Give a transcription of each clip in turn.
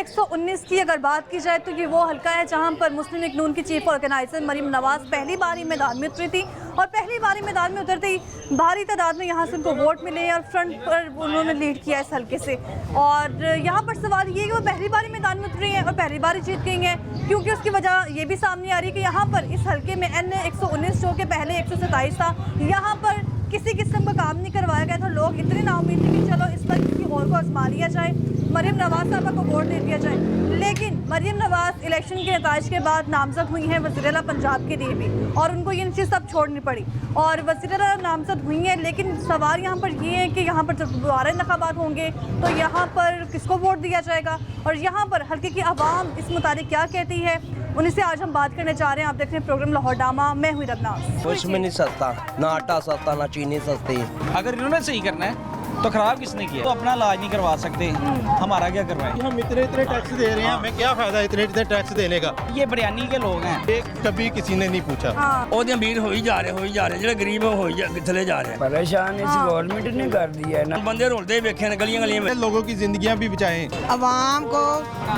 119 की अगर बात की जाए तो ये वो हल्का है जहां पर मुस्लिम लीग नून की चीफ ऑर्गेनाइजर मरीम नवाज़ पहली बारी मैदान में उतरी थी और पहली बारी मैदान में उतरते ही भारी तादाद में यहाँ से उनको वोट मिले और फ्रंट पर उन्होंने लीड किया इस हल्के से। और यहाँ पर सवाल ये है कि वो पहली बारी मैदान में उतरी हैं और पहली बारी जीत गई हैं, क्योंकि उसकी वजह ये भी सामने आ रही है कि यहाँ पर इस हल्के में NA 119 जो कि पहले 127 था, यहाँ पर किसी किस्म का काम नहीं करवाया गया था। लोग इतने नाउम्मीद थे कि चलो इस बार किसी और को आजमा लिया जाए, मरीम नवाज़ साहबा को वोट दे दिया जाए। लेकिन मरीम नवाज़ इलेक्शन के नताज के बाद नामजद हुई हैं वज़ीर आला पंजाब के लिए भी, और उनको ये चीज़ सब छोड़नी पड़ी और वज़ीर आला नामजद हुई हैं। लेकिन सवाल यहाँ पर ये है कि यहाँ पर जब दोबारा इंतखाबात होंगे तो यहाँ पर किसको वोट दिया जाएगा और यहाँ पर हल्के की आवाम इस मुताबिक क्या कहती है, उन्हीं से आज हम बात करने जा रहे हैं। आप देख रहे हैं प्रोग्राम लाहौर डामा, मैं हुई रबनाज। कुछ में नहीं सस्ता, ना आटा सस्ता ना चीनी सस्ती। अगर इन्होंने सही करना है तो खराब किसने किया? तो अपना इलाज नहीं करवा सकते, हमारा क्या करवाएं? हम इतने टैक्स दे रहे हैं, हमें क्या फायदा इतने टैक्स देने का? ये बरियानी के लोग हैं। एक कभी किसी ने नहीं पूछा। ਉਹਦੇ ਅਮੀਰ ਹੋਈ ਜਾ ਰਹੇ ਜਿਹੜੇ ਗਰੀਬ ਹੋਈ ਚਲੇ ਜਾ ਰਹੇ परेशान इस गवर्नमेंट ने कर दिया है ना। ਬੰਦੇ ਰੋਲਦੇ ਵੇਖੇ ਨੇ ਗਲੀਆਂ ਗਲੀਆਂ ਵਿੱਚ लोगों की जिंदगियां भी बचाएं। अवाम को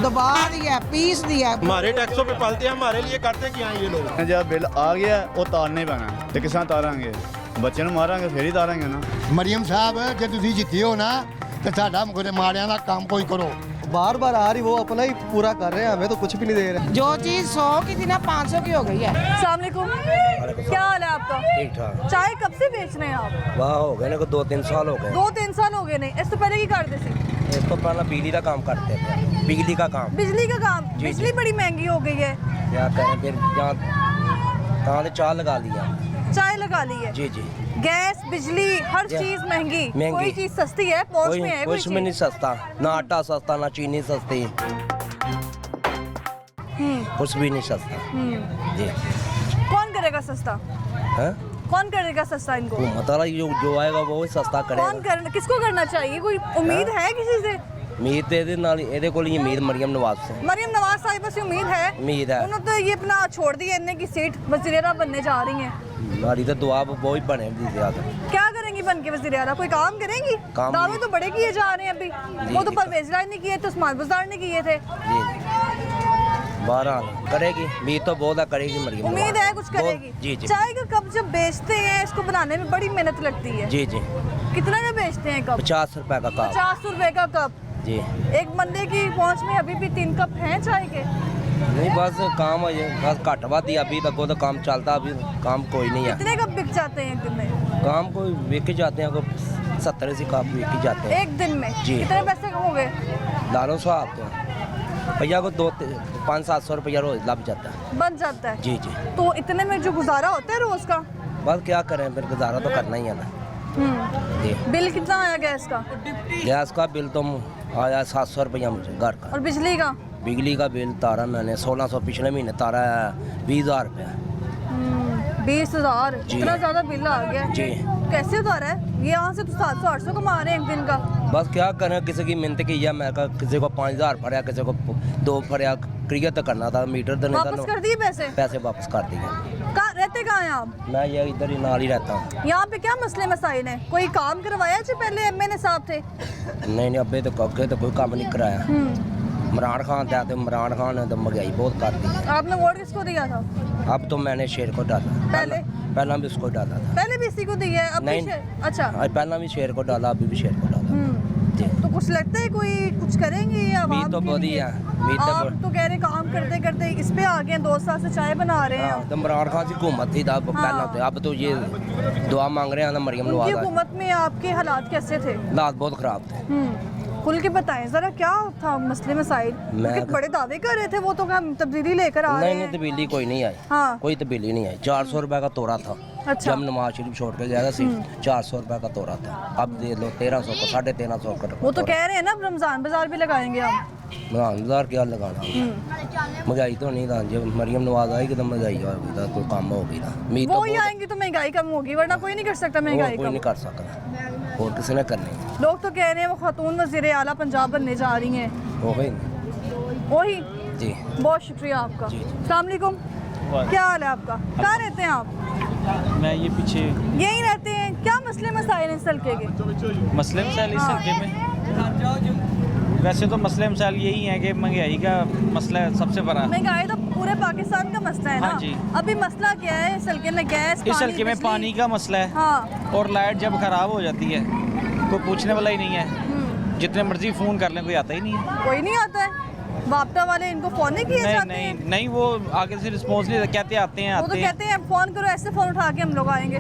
दबा दिया, पीस दिया। हमारे टैक्सों पे पलते हैं, हमारे लिए करते क्या हैं ये लोग? जब बिल आ गया वो तारने पैना ते किसान तारांगे, ਬੱਚੇ ਨੂੰ ਮਾਰਾਂਗੇ ਫੇਰ ਹੀ ਤਾਰਾਂਗੇ ਨਾ। ਮਰੀਮ ਸਾਹਿਬ ਜੇ ਤੁਸੀਂ ਜਿੱਤੇ ਹੋ ਨਾ ਤੇ ਸਾਡਾ ਮੁਗਰੇ ਮਾਰਿਆਂ ਦਾ ਕੰਮ ਕੋਈ ਕਰੋ। बार बार आ रही वो अपना ही पूरा कर रहे हैं, हमें तो कुछ भी नहीं दे रहे। जो चीज 100 की थी ना 500 की हो गई है। अस्सलाम वालेकुम, क्या हाल है आपका? ठीक ठाक। चाय कब से बेच रहे हैं आप? वाह हो गए ना, 2-3 साल हो गए। 2-3 साल हो गए ने। इस तो पहले की करते थे? इस तो पहला बिजली का काम करते थे, बिजली का काम। बिजली का काम? जी, बिजली बड़ी महंगी हो गई है। क्या करें फिर, कहाँ से चाय लगा लिया। चाय लगा ली है? जी जी। गैस बिजली हर चीज महंगी, कोई चीज सस्ती है पहुंच में है? कुछ में नहीं सस्ता, ना आटा सस्ता ना चीनी सस्ती, कुछ भी नहीं सस्ता। जी। कौन करेगा सस्ता? हैं? कौन करेगा सस्ता इनको? मतलब जो आएगा वो ही सस्ता कौन करेगा। किसको करना चाहिए? कोई उम्मीद है किसी से? उम्मीद ਇਹਦੇ ਨਾਲ ਇਹਦੇ ਕੋਲ ਹੀ उम्मीद मरियम नवाज से। मरियम नवाज साहिबा से उम्मीद है? उम्मीद है। उन्होंने तो ये अपना छोड़ दिया, इन्हें की सीट वज़ीर आला बनने जा रही हैं। हमारी तो दुआ वो ही बने दी ज्यादा। क्या करेंगी बन के वज़ीर आला? कोई काम करेंगी? दावे तो बड़े किए जा रहे हैं अभी। वो तो परवेज राय ने किए थे, उस्मान बुज़दार ने किए थे। जी 12 करेगी, उम्मीद तो बहुत है करेगी मरियम। उम्मीद है कुछ करेगी। जी जी। चाय का कप जब बेचते हैं इसको बनाने में बड़ी मेहनत लगती है। जी जी। कितना का बेचते हैं कप? 50 रुपए का कप। 50 रुपए का कप। जी। एक बंदे की पहुंच में अभी भी 3 कप हैं चाय के? नहीं बस काम है, बस घट वा दिया अभी तक तो काम चलता, अभी काम कोई नहीं है। कितने कप बिक जाते हैं एक दिन में? काम कोई बिक ही जाते हैं, कोई 70-80 कप बिक ही जाते हैं एक दिन में? जी। कितने पैसे हो गए? दारों साहब तो भैया को 500-700 रुपया रोज लग जाता है। बन जाता है? जी जी। तो इतने में जो गुजारा होता है रोज का? बस क्या करें फिर, गुजारा तो करना ही है ना। जी। बिल कितना आया गैस का? गैस का बिल तो आया 700 रुपया मुझे घर का। और बिजली का? बिजली का बिल तारा मैंने 1600, पिछले महीने तारा 20,000 रुपया। 20,000? जी। इतना ज्यादा बिल आ गया? जी। कैसे उतारा है? ये यहाँ से तो 700-800 कमा रहे हैं एक दिन का। बस क्या करें, किसी की मिन्नत की है, मैं कहा किसी को 5,000 फरिया, किसी को 2 फरिया, क्रिया तो करना था, मीटर तो नहीं था। वापस कर दिए पैसे? पैसे वापस कर दिए। रहते कहाँ हैं आप? मैं ये इधर ही नाल ही रहता हूँ। यहाँ पे क्या मसले मसाइल हैं? कोई काम करवाया जो पहले MNA साहब थे? नहीं अबे तो कब्जे तो कोई काम नहीं कराया। इमरान खान था तो इमरान खान ने तो महंगाई बहुत कर दी। आपने वोट किसको दिया था? अब तो मैंने शेर को डाला। पहला भी उसको डाला था। पहले भी इसी को दिया है? अब नहीं। अच्छा। पहला भी शेर को डाला, अभी भी शेर को डाला। जी। तो कुछ लगता है कोई कुछ करेंगे या उम्मीद तो बहुत ही है। आप तो कह रहे काम करते करते इस पे आ गए, 2 साल से चाय बना रहे हैं। तो इमरान खान की हुकूमत थी पहला तो, अब तो ये दुआ मांग रहे हैं ना मरियम नवाज। उनकी हुकूमत में आपके हालात कैसे थे? हालात बहुत खराब थे। खुल के बताएं जरा, क्या था मसले मसाइल? बड़े दावे कर रहे थे वो तो, हम तब्दीली लेकर आ रहे हैं। नहीं तब्दीली कोई नहीं आई। हाँ। कोई तब्दीली नहीं आई। 400 रुपए का तोड़ा था। अच्छा। जब नमाज शरीफ छोड़ के गया था सिर्फ 400 रुपए का तोड़ा था। अब दे लो 1300 का, 1350 का। वो तो कह रहे हैं ना रमजान बाजार भी लगाएंगे हम। रमजान क्या लगाना, महंगाई तो नहीं था। जब मरियम नवाज आएगी तो महंगाई होगी, तो कोई काम होगी ना। वो ही आएंगी तो महंगाई कम होगी, वरना कोई नहीं कर सकता महंगाई कोई नहीं कर सकता, और किसी ने करनी है। लोग तो कह रहे हैं वो खातून वज़ीर आला पंजाब बनने जा रही हैं। वही जी। बहुत शुक्रिया आपका। अस्सलाम वालेकुम, क्या हाल है आपका? कहाँ रहते हैं आप? मैं ये पीछे यहीं रहते हैं। क्या मसले मसाइल हैं इस हल्के के? मसले मसाइल इस हल्के में वैसे तो मसले मसाइल यही है कि महंगाई का मसला है सबसे बड़ा। महंगाई तो पूरे पाकिस्तान का मसला है ना। हाँ जी। अभी मसला क्या है इस हल्के में? गैस, इस हल्के में बिजली? पानी का मसला है हाँ। और लाइट जब खराब हो जाती है कोई पूछने वाला ही नहीं है। जितने मर्जी फ़ोन कर लें कोई आता ही नहीं है। कोई नहीं आता है। वापटा वाले इनको फोन नहीं किए जाते हैं? नहीं वो आगे से रिस्पॉन्स नहीं कहते आते हैं वो तो कहते हैं फ़ोन करो, ऐसे फ़ोन उठा के हम लोग आएंगे।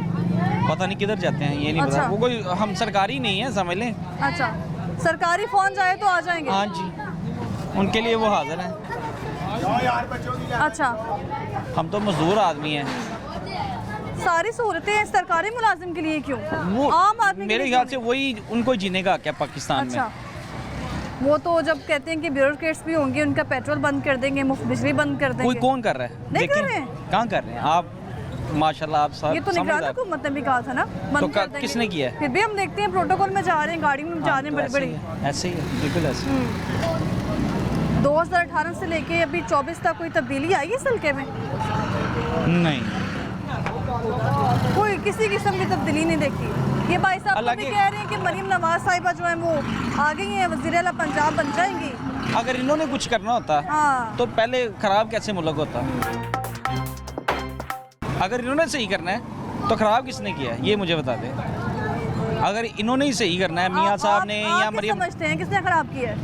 पता नहीं किधर जाते हैं ये नहीं अच्छा। पता। वो कोई हम सरकारी नहीं है समझ लें। अच्छा, सरकारी फ़ोन जाए तो आ जाएंगे? हाँ जी, उनके लिए वो हाजिर हैं। अच्छा, हम तो मजदूर आदमी हैं। सारी सहूलतें सरकारी मुलाजिम के लिए क्यों? वो आम आदमी के मेरे लिए ख्याल क्यों से वही उनको जीने का क्या पाकिस्तान अच्छा, में। वो तो जब कहते हैं कि ब्यूरोक्रेट्स भी होंगे, उनका पेट्रोल बंद कर देंगे, मुफ्त बिजली बंद कर देंगे। कोई कौन कर रहा है? नहीं कर देखें, रहे हैं। कहाँ कर रहे हैं आप? माशाल्लाह आप सब ये तो निगरान समझदार। हुकूमत ने भी कहा था ना बंद तो कर देंगे। किसने किया है? फिर भी हम देखते हैं प्रोटोकॉल में जा रहे हैं, गाड़ी में जा रहे हैं, बड़ी बड़ी। ऐसे ही है बिल्कुल ऐसे। 2018 से लेके अभी 24 तक कोई तब्दीली आई है इस हल्के में? नहीं कोई किसी किस्म की तब्दीली नहीं देखी। ये भाई साहब तो अल्लाह भी के- कह रहे हैं कि मरीम नवाज साहिबा जो है वो आ गई हैं, वज़ीर आला पंजाब बन जाएंगी। अगर इन्होंने कुछ करना होता हाँ। तो पहले खराब कैसे मुल्क होता? अगर इन्होंने सही करना है तो खराब किसने किया है ये मुझे बता दें। अगर इन्होंने ही सही करना है मियाँ साहब ने या आप मरियम, समझते हैं किसने खराब किया है?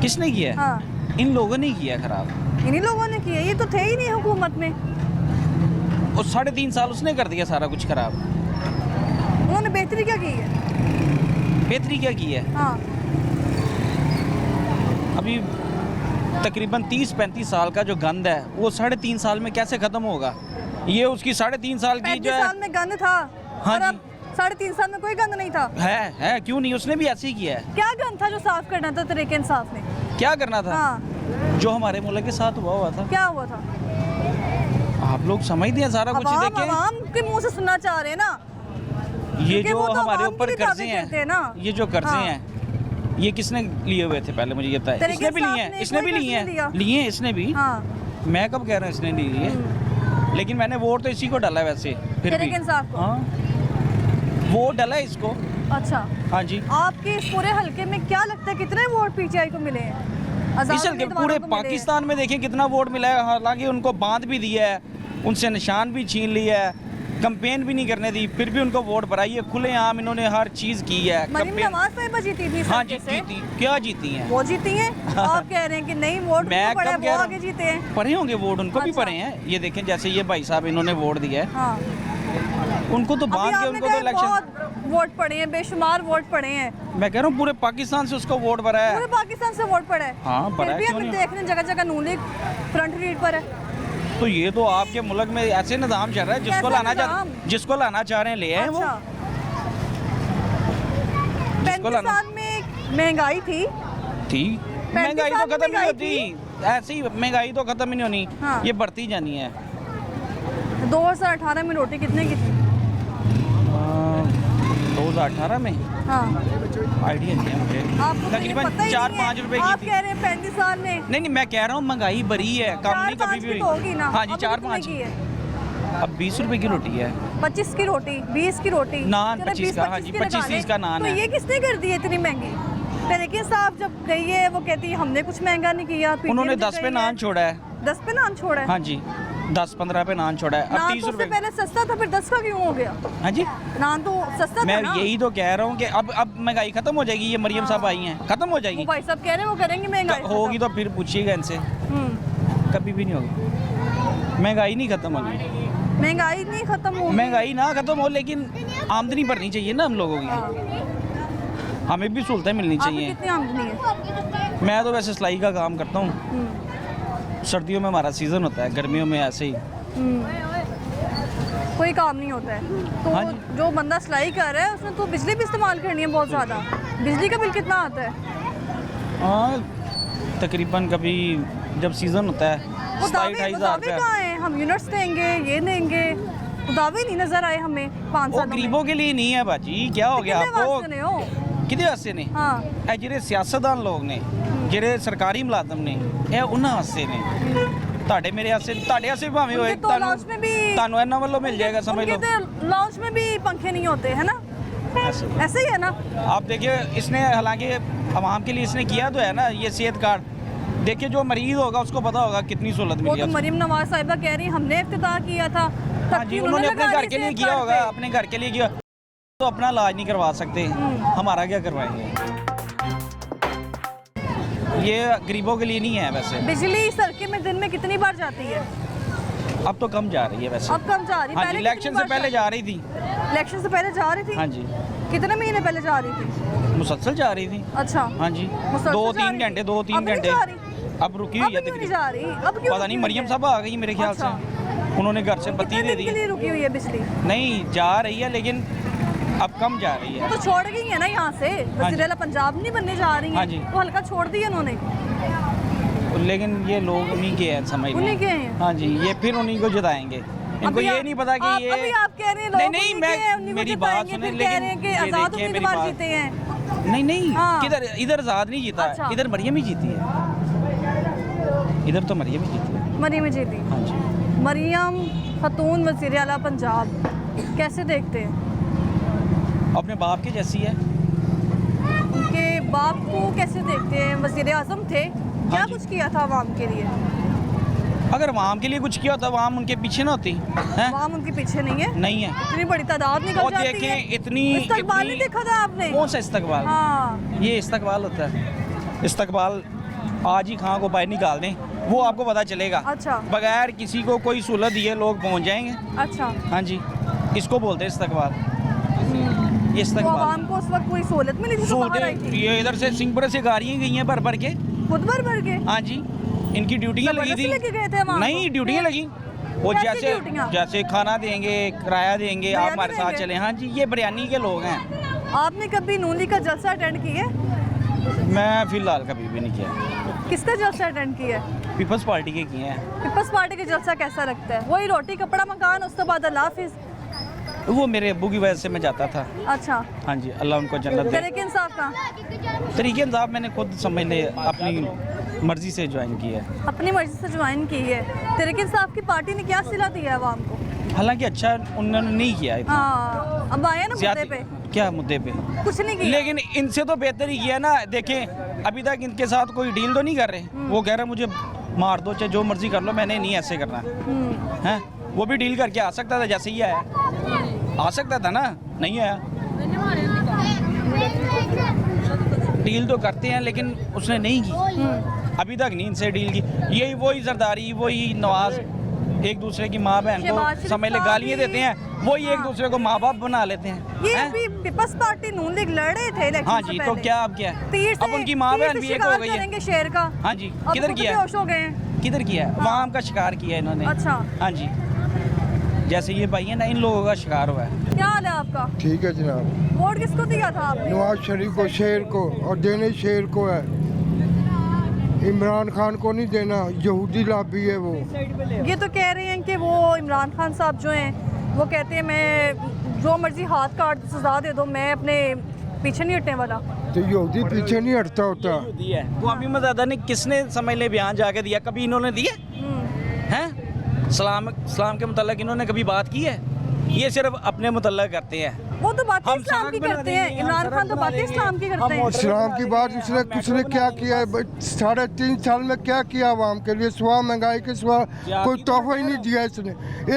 किसने किया है? हाँ। इन लोगों ने किया खराब। इन्हीं लोगों ने किया, ये तो थे ही नहीं हुकूमत में। और 3.5 साल उसने कर दिया सारा कुछ खराब। उन्होंने बेहतरी क्या की है? बेहतरी क्या की है? हाँ। अभी तकरीबन 30-35 साल का जो गंद है वो 3.5 साल में कैसे ख़त्म होगा? ये उसकी 3.5 साल की 35 जो साल में गंद था। हाँ और अब जी। 3.5 साल में कोई गंद नहीं था। है क्यों नहीं? उसने भी ऐसे ही किया है। क्या गंद था जो साफ करना था तरीके इंसाफ ने? क्या करना था? हाँ। जो हमारे मुल्क के साथ हुआ था। क्या हुआ था? आप लोग समझते हैं सारा कुछ अवाम देखें। अवाम के मुंह से सुनना चाह रहे हैं ना। ये क्योंकि जो वो तो हमारे अवाम ऊपर के भी कर्जे दावे करते हैं ना। हैं, ये जो कर्जे हाँ। हैं ये किसने लिए हुए थे पहले मुझे ये बताएं। तरीके इसने भी इंसाफ लिए हैं, ने इसने भी कोई लिए कर्ज नहीं हैं, लिया। लिए हैं इसने भी। हाँ। मैं कब कह रहा हूँ इसने नहीं लिए, लेकिन मैंने वोट तो इसी को डाला है वैसे फिर भी। तरीके इंसाफ को? हाँ वोट डाला है इसको। अच्छा, हाँ जी। आपके इस पूरे हल्के में क्या लगता है कितने वोट पीटीआई को मिले हैं? आज़ाद इस हल्के उम्मीदवारों पूरे को मिले हैं। पाकिस्तान में देखें कितना वोट मिला है। हालांकि उनको बांध भी दिया है, उनसे निशान भी छीन लिया है, कंपेन भी नहीं करने दी, फिर भी उनको वोट भराई है खुलेआम। इन्होंने हर चीज़ की है। मरीम campaign- नवाज साहिबा जीती थी इस हाँ हल्के जी से। जीती। क्या जीती हैं? वो जीती हैं। आप कह रहे हैं कि नहीं वोट मैं उनको पड़े, कब वो कह रहा आगे हूँ? जीते हैं। पढ़े होंगे वोट, उनको भी अच्छा। पढ़े हैं। ये देखें जैसे ये भाई साहब इन्होंने वोट दिया है, हाँ। उनको तो अभी बांध के आपने उनको कहा तो इलेक्शन। बहुत वोट पड़े हैं, बेशुमार वोट पड़े हैं। मैं कह रहा हूँ पूरे पाकिस्तान से उसको वोट भरा पूरे है। पाकिस्तान से वोट पड़ा है। हाँ, भरा फिर है, भी क्यों हम नहीं? देख रहे हैं जगह जगह नून लीग फ्रंट रीड पर है। तो ये तो आपके मुल्क में ऐसे निज़ाम चल रहा है जिसको कैसा लाना निज़ाम? जिसको लाना चाह रहे हैं ले आए वो। अच्छा। जिसको 35 लाना साल में महंगाई थी। थी महंगाई तो साल में खत्म नहीं महंगाई होती। ऐसी महंगाई तो खत्म ही नहीं होनी, हाँ। ये बढ़ती जानी है। 2018 में रोटी कितने की थी? 2018 में हाँ। आइडिया नहीं है मुझे। आपको तो ये तकरीबन पता ही नहीं 4-5 है। रुपए आप की थी। कह रहे हैं 35 साल में नहीं मैं कह रहा हूँ महंगाई बढ़ी है, कम नहीं कभी 4-5 भी की तो होगी ना। हाँ जी अब कितने 4-5 की है? अब 20 रुपए की रोटी है। 25 की रोटी, 20 की रोटी, नान चलो 25 का, हाँ जी, की लगा 25 लें। का नान तो है। ये किसने कर दी है इतनी महंगी? तरीके साहब जब गई है वो कहती है हमने कुछ महंगा नहीं किया। PTM उन्होंने जब 10 पे गई नान है, छोड़ा है। 10 पे नान छोड़ा है। हाँ जी 10-15 पे नान छोड़ा है। अब नान 30 तो उससे रुपए। पहले सस्ता था, फिर 10 का क्यों हो गया? हाँ जी नान तो सस्ता था मैं ना। यही तो कह रहा हूँ कि अब महंगाई खत्म हो जाएगी। ये मरियम साहब आई हैं, खत्म हो वो जाएगी। भाई साहब कह रहे हैं वो करेंगे महंगाई होगी तो फिर पूछिएगा इनसे। कभी भी नहीं होगी महंगाई, नहीं खत्म होगी महंगाई नहीं खत्म होगी। महंगाई ना खत्म हो, लेकिन आमदनी बढ़नी चाहिए ना हम लोगों की। हमें भी सहूलतें मिलनी आपकी चाहिए। कितनी आमदनी है? मैं तो वैसे सिलाई का काम करता हूँ। सर्दियों में हमारा सीज़न होता है, गर्मियों में ऐसे ही। कोई काम नहीं होता है तो हाँ जी। जो बंदा सिलाई कर रहा है उसने तो बिजली भी इस्तेमाल करनी है बहुत ज़्यादा। बिजली का बिल कितना आता है? हाँ तकरीबन कभी जब सीज़न होता है वो 27-28 हज़ार दावे कहाँ हैं? हम यूनिट्स देंगे, ये देंगे, वो दावे नहीं नजर आए हमें 5 वो सालों में। गरीबों के लिए नहीं है बाजी। क्या हो गया कितने वास्ते आपको? ने हो? कितने वास्ते ने? हाँ। ਇਹ ਜਿਹੜੇ ਸਿਆਸਤਦਾਨ ਲੋਕ ਨੇ, ਜਿਹੜੇ ਸਰਕਾਰੀ ਮੁਲਾਜ਼ਮ ਨੇ, ਇਹ ਉਹਨਾਂ ਵਾਸਤੇ ਨੇ। ਤੁਹਾਡੇ ਮੇਰੇ ਵਾਸਤੇ, ਤੁਹਾਡੇ ਵਾਸਤੇ ਵੀ ਭਾਵੇਂ ਹੋਏ, उनके तो लॉन्च में भी ਤੁਹਾਨੂੰ ਇਹਨਾਂ ਵੱਲੋਂ मिल जाएगा समझ लो। उनके तो लॉन्च में भी पंखे नहीं होते है ना, ऐसे ऐसे ही है ना। आप देखिए इसने हालांकि आवाम के लिए इसने किया तो है ना ये सेहत कार्ड। देखिए जो मरीज होगा उसको पता होगा कितनी सहूलत वो मिली तो है। मरीम नवाज साहिबा कह रही हमने इफ्तिताह किया था, हाँ जी, उन्होंने अपने घर के लिए किया होगा, अपने घर के लिए किया तो अपना इलाज नहीं करवा सकते, हमारा क्या करवाएंगे। ये गरीबों के लिए नहीं है वैसे। बिजली सड़कें में दिन में कितनी बार जाती है? अब तो कम जा रही है वैसे। अब कम जा रही है? हाँ जी, इलेक्शन से पहले जा रही थी। इलेक्शन से पहले जा रही थी? हाँ जी। कितने महीने पहले जा रही थी? मुसलसल जा रही थी। अच्छा। हाँ जी, मुसलसल जा 2-3 रही घंटे थी? 2-3 अब नहीं घंटे जा रही? अब रुकी हुई है अब क्यों नहीं जा रही? अब क्यों पता रुकी नहीं, हुई मरियम है? साहब आ गई मेरे ख्याल अच्छा। से, उन्होंने घर से बत्ती कितने दे दिन दी। के लिए रुकी हुई है बिजली? नहीं जा रही है लेकिन अब कम जा रही वो है। तो छोड़ गई है ना यहाँ से, वज़ीर-ए-आला पंजाब नहीं बनने जा रही हाँ हैं, जी। वो हल्का छोड़ दिया उन्होंने। लेकिन ये लोग उन्हीं के हैं, समझ उन्हीं लें। के हैं? हाँ जी, ये फिर उन्हीं को जिताएंगे। इनको अभी ये आप- नहीं पता कि ये अभी आप कह रहे हैं लोग नहीं नहीं उन्हीं के हैं, उन्हीं मैं को मेरी बात जिताएंगे, सुने फिर कह रहे हैं कि ये आज़ाद देखिए मेरी उम्मीदवार बात। जीते हैं। नहीं नहीं हाँ। किधर इधर आज़ाद नहीं जीता अच्छा। है, इधर मरियम ही जीती है, इधर तो मरियम ही जीती है। मरियम जीती। हाँ जी। मरियम खतून वज़ीर-ए-आला पंजाब कैसे देखते हैं? अपने बाप के जैसी है। उनके बाप को कैसे देखते हैं? वज़ीर आज़म थे, क्या हाँ जी। कुछ किया था आवाम के लिए? अगर आवाम के लिए कुछ किया होता आवाम उनके पीछे ना होती हैं? आवाम उनके पीछे नहीं है? नहीं है। इतनी बड़ी तादाद निकल और जाती देखें है। इतनी इस्तकबाल नहीं देखा था आपने? कौन सा इस्तकबाल? हाँ। ये इस्तकबाल होता है। इस्तकबाल आज ही खां को बाहर निकाल दें, वो आपको पता चलेगा। अच्छा। बगैर किसी को कोई सहूलत दिए लोग पहुंच जाएंगे। अच्छा। हाँ जी, इसको बोलते हैं इस्तकबाल। ये तो इस्तकबाल आवाम को उस वक्त कोई सहूलत मिली थी तो बाहर आई सहूलतें थी? ये इधर से सिंहपुर से गाड़ियाँ गई हैं भर भर के। खुद भर के? हाँ जी, इनकी ड्यूटियाँ लगी जबरदस्ती थी। लेके गए थे आवाम को? नहीं, ड्यूटियाँ फिर? लगी। वो कैसी जैसे ड्यूटियाँ? जैसे खाना देंगे, किराया देंगे, आप बयानी हमारे साथ देंगे? चलें। हाँ जी, ये बिरयानी के लोग हैं। आपने कभी नून लीग का जलसा अटेंड किया? मैं फिलहाल कभी भी नहीं किया। किसका जलसा अटेंड किया? पीपल्स पार्टी के किए हैं। पीपल्स पार्टी का जलसा कैसा लगता है? वही रोटी कपड़ा मकान, उस तो बाद अल्लाह हाफिज़। वो मेरे अब्बू की वजह से मैं जाता था। अच्छा। हाँ जी, अल्लाह उनको जन्नत दे। तरीके इंसाफ का? तरीके इंसाफ मैंने खुद समझ ले अपनी मर्जी से ज्वाइन किया है। अपनी मर्जी से ज्वाइन की है। तरीके इंसाफ की पार्टी ने क्या सिला दिया है आवाम को? हालांकि अच्छा उन्होंने नहीं किया इतना। हाँ, अब आए ना मुद्दे ज्यादा- पे। क्या मुद्दे पे? कुछ नहीं किया। लेकिन इनसे तो बेहतर ही किया ना। देखें अभी तक इनके साथ कोई डील तो नहीं कर रहे। वो कह रहे मुझे मार दो चाहे जो मर्जी कर लो, मैंने नहीं ऐसे करना है। वो भी डील करके आ सकता था, जैसे ही आया आ सकता था ना, नहीं आया। डील तो करते हैं लेकिन उसने नहीं की अभी तक, नहीं इनसे डील की। यही वही जरदारी, वही नवाज एक दूसरे की माँ बहन शहबाज को शरीफ समझ ले साहब गालियाँ भी- देते हैं, वही एक दूसरे को माँ बाप बना लेते हैं। ये हैं? अभी पीपल्स पार्टी नून लीग लड़ रहे थे इलेक्शन हाँ से जी, पहले। तो क्या अब क्या है? तीर से अब उनकी माँ तीर बहन से भी एक शिकार हो गई है। करेंगे शेर का। हाँ जी, अब किधर खुद किया है? बेहोश हो गए हैं। किधर किया है? आवाम का शिकार किया है इन्होंने। अच्छा। हाँ जी, जैसे ये भाई है ना, इन लोगों का शिकार हुआ है। क्या हाल है आपका? ठीक है जनाब। वोट किसको दिया था आपने? नवाज शरीफ को, शेर को, और देने शेर को है, इमरान खान को नहीं देना। यहूदी लॉबी है वो। ये तो कह रहे हैं कि वो इमरान खान साहब जो हैं वो कहते हैं मैं जो मर्जी हाथ काट दो, सजा दे दो, मैं अपने पीछे नहीं हटने वाला। तो यहूदी पीछे नहीं हटता होता। दिया है वो अभी मज़ादा ने किसने समझ ले बयान जाके दिया? कभी इन्होंने दिया हैं? सलाम के मुतल्लिक इन्होंने कभी बात की है? ये सिर्फ अपने मुतल्लिक करते हैं। वो तो बातें हम इस्लाम सड़क की बना करते हैं। देंगे, इमरान हम खान तो सड़क बातें बना इस्लाम की देंगे, करते हैं। इस्लाम की बात उसने क्या किया है? 3.5 साल में क्या किया आवाम के लिए? सिवा महंगाई के सिवा कोई तोहफा ही नहीं दिया इसने।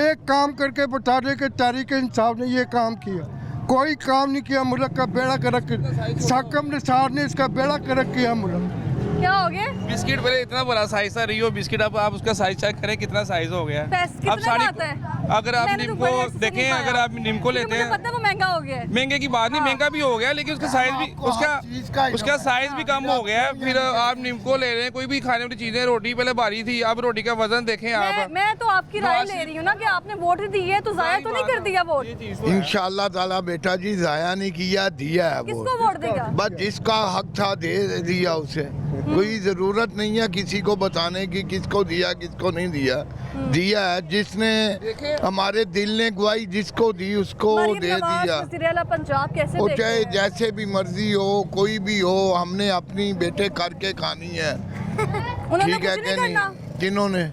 एक काम करके बता दे कि तहरीक इंसाफ ने ये काम किया। कोई काम नहीं किया। मुल्क का बेड़ा गर्क, साकम निसार ने इसका बेड़ा गर्क किया मुल्क। क्या हो गया? बिस्किट पहले इतना बड़ा साइज था रियो बिस्किट, अब आप उसका साइज चेक करें कितना साइज हो गया है। कितने का आता है? अगर आप मैंने तो निम्को बड़े से देखें, नहीं खाया। अगर आप निम्को लेते मुझे हैं, पता है वो महंगा हो गया है। महंगे की बात नहीं, महंगा भी हो गया लेकिन उसका साइज भी उसका साइज भी कम हो गया है। फिर आप निम्को ले रहे हैं, कोई भी खाने वाली चीजें, रोटी पहले भारी थी, अब रोटी का वजन देखें आप। मैं तो आपकी राय ले रही हूँ ना कि आपने वोट दी है तो जाया तो नहीं कर दिया वोट। इंशाल्लाह ताला बेटा जी जाया नहीं किया, दिया है किसको वोट देगा? बस जिसका हक था दे दिया उसे। कोई जरूरत नहीं है किसी को बताने की किसको दिया किसको नहीं दिया। दिया है जिसने हमारे दिल ने गवाही जिसको दी उसको दे दिया। वज़ीर-ए-आला पंजाब कैसे वो देखते चाहे हैं? जैसे भी मर्जी हो, कोई भी हो, हमने अपनी बेटे करके खानी है। उन्होंने ठीक है कुछ कि नहीं करना। नहीं? जिन्होंने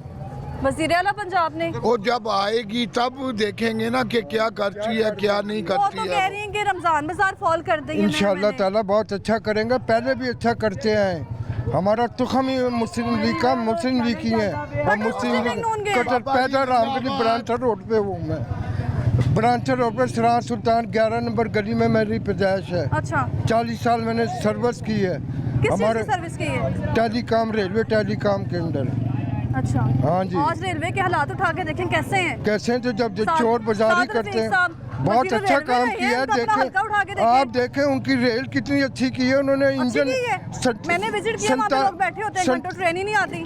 वजीर आला पंजाब ने? वो जब आएगी तब देखेंगे ना कि क्या करती है क्या नहीं वो तो करती कह है। रही हैं कि रमजान बाजार फॉल कर देंगे। इंशाल्लाह ताला बहुत अच्छा करेंगे, पहले भी अच्छा करते हैं। हमारा तुखम ही मुस्लिम लीग की है और मुस्लिम लीग कटर पैदा रामगढ़ी ब्रांचर रोड पे हूँ मैं। ब्रांचर रोड पे सरार सुल्तान 11 नंबर गली में मेरी पैदाइश है। अच्छा, 40 साल मैंने सर्विस की है। किस चीज़ की सर्विस की है? टेलीकॉम, रेलवे टेलीकॉम के अंदर। अच्छा, हाँ जी। आज रेलवे के हालात उठा के देखें कैसे हैं। कैसे तो जब चोर बाजारी करते हैं, बहुत अच्छा काम किया है। देखें आप देखें उनकी रेल कितनी अच्छी की है उन्होंने। इंजन मैंने विजिट किया, वहाँ पे लोग बैठे होते हैं घंटों, ट्रेन ही नहीं आती।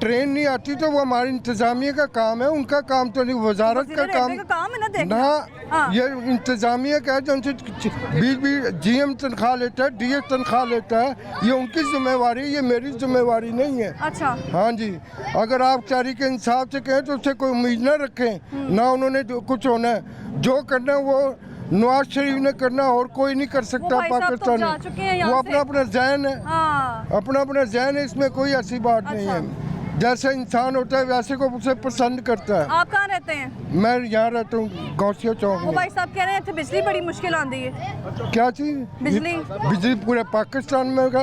ट्रेन नहीं आती तो वो हमारी इंतजामिया का काम है, उनका काम तो नहीं, वजारत का काम है ना देखना। ना ये इंतजामिया का है जो उनसे बीच GM तनख्वाह लेता है, DS तनख्वाह लेता है, ये उनकी जिम्मेवारी, ये मेरी जिम्मेवारी नहीं है। अच्छा, हाँ जी, अगर आप तहरीक इंसाफ से कहें तो उससे कोई उम्मीद ना रखें ना, उन्होंने कुछ होना है, जो करना है वो नवाज शरीफ ने करना और कोई नहीं कर सकता पाकिस्तान में। वो अपना अपना जहन है, अपना अपना जहन है, इसमें कोई ऐसी बात नहीं है। जैसे इंसान होता है वैसे को उसे पसंद करता है। आप कहाँ रहते हैं? मैं यहाँ रहता हूँ गौसिया चौक वो में। भाई साहब कह रहे हैं बिजली बड़ी मुश्किल आती है। क्या चीज़? बिजली पूरे पाकिस्तान में का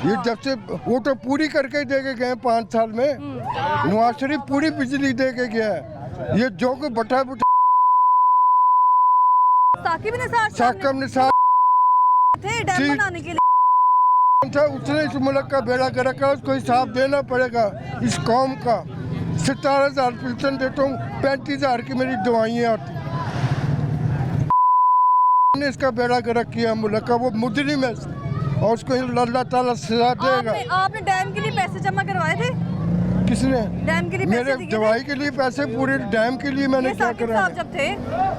ये जब से वो तो पूरी करके दे के गए 5 साल में। नवाज शरीफ पूरी बिजली दे के गया है। ये जो को बटा साकिब ने थे डैम बनाने के लिए था, उसने इस मुल्क का बेड़ा गर्क है, उसको हिसाब देना पड़ेगा इस कौम का। 17,000 पेंशन देता हूँ, 35,000 की मेरी दवाइयाँ आती ने इसका बेड़ा गर्क किया मुल्क का, वो मुजरिम है और उसको अल्लाह ताला सजा देगा। आपने डैम के लिए पैसे जमा करवाए थे? किसने? डैम के लिए मेरे दवाई के लिए पैसे, पूरे डैम के लिए मैंने क्या करा? जब थे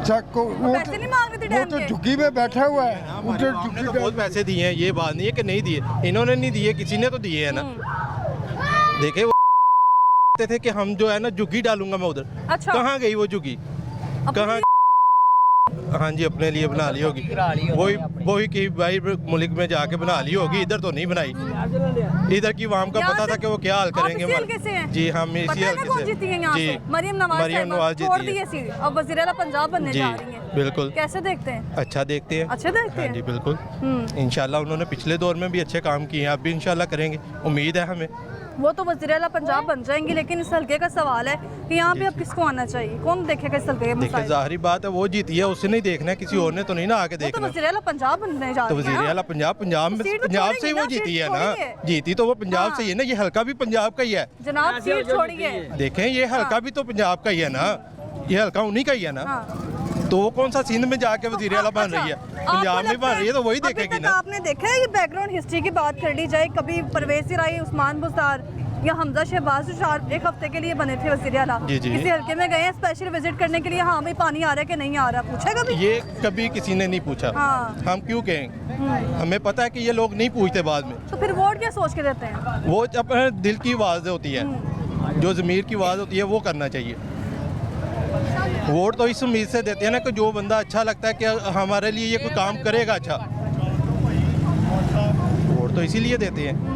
पैसे नहीं मांग रहे थे, वो तो झुग्गी में बैठा हुआ है। हमने तो बहुत पैसे दिए हैं, ये बात नहीं है कि नहीं दिए, इन्होंने नहीं दिए, किसी ने तो दिए है ना। देखे वो कहते थे कि हम जो है ना झुग्गी डालूंगा मैं उधर। अच्छा, कहाँ गई वो झुग्गी? कहाँ? हाँ जी, अपने लिए बना ली होगी, वही कि भाई मुल्क में जाके बना ली होगी, इधर तो नहीं बनाई। इधर की वाम का पता था कि वो क्या हाल करेंगे। जी हम इसी हल्के से मरियम नवाज छोड़ दी है, अब वज़ीर आला पंजाब बनने जा रही हैं। बिल्कुल। कैसे देखते हैं? अच्छा देखते हैं। अच्छे देखते हैं? जी बिल्कुल। इंशाल्लाह उन्होंने पिछले दौर में भी अच्छे काम किए हैं, अब भी इंशाल्लाह करेंगे, उम्मीद है हमें। वो तो वज़ीर आला पंजाब बन जाएंगे, लेकिन इस हल्के का सवाल है कि यहाँ पे अब किसको आना चाहिए, कौन देखेगा इस हल्के के मसाइल? जाहिर बात है वो जीती है, उससे नहीं देखना है, किसी और ने तो नहीं ना आके देखना। तो वज़ीर आला पंजाब बनने जा तो रही है। वज़ीर आला पंजाब से ही वो जीती है ना, जीती तो वो पंजाब से ही है ना, ये हल्का भी पंजाब का ही है जनाब, सीट छोड़िए। देखें ये हल्का भी तो पंजाब का ही है ना, ये हल्का उन्हीं का ही है ना, तो वो कौन सा सिंध में जाके वज़ीर आला बन रही है, पंजाब में बन रही है, तो वही देखेगी ना। आपने देखा है ये बैकग्राउंड हिस्ट्री की बात कर ली जाए, कभी परवेज इराई, उस्मान बुज़दार या हमजा शहबाज जो 1 हफ्ते के लिए बने थे वज़ीर आला, किसी हल्के में गए हैं स्पेशल विजिट करने के लिए, हाँ भाई पानी आ रहा है कि नहीं आ रहा, पूछा कभी? ये कभी किसी ने नहीं पूछा। हम क्यों कहें, हमें पता है कि ये लोग नहीं पूछते बाद में। तो फिर वोट क्या सोच के देते हैं? वो अपने दिल की आवाज़ होती है, जो ज़मीर की आवाज़ होती है वो करना चाहिए। वोट तो इस उम्मीद से देते हैं ना कि जो बंदा अच्छा लगता है कि हमारे लिए ये कोई काम करेगा अच्छा, वोट तो इसीलिए देते हैं।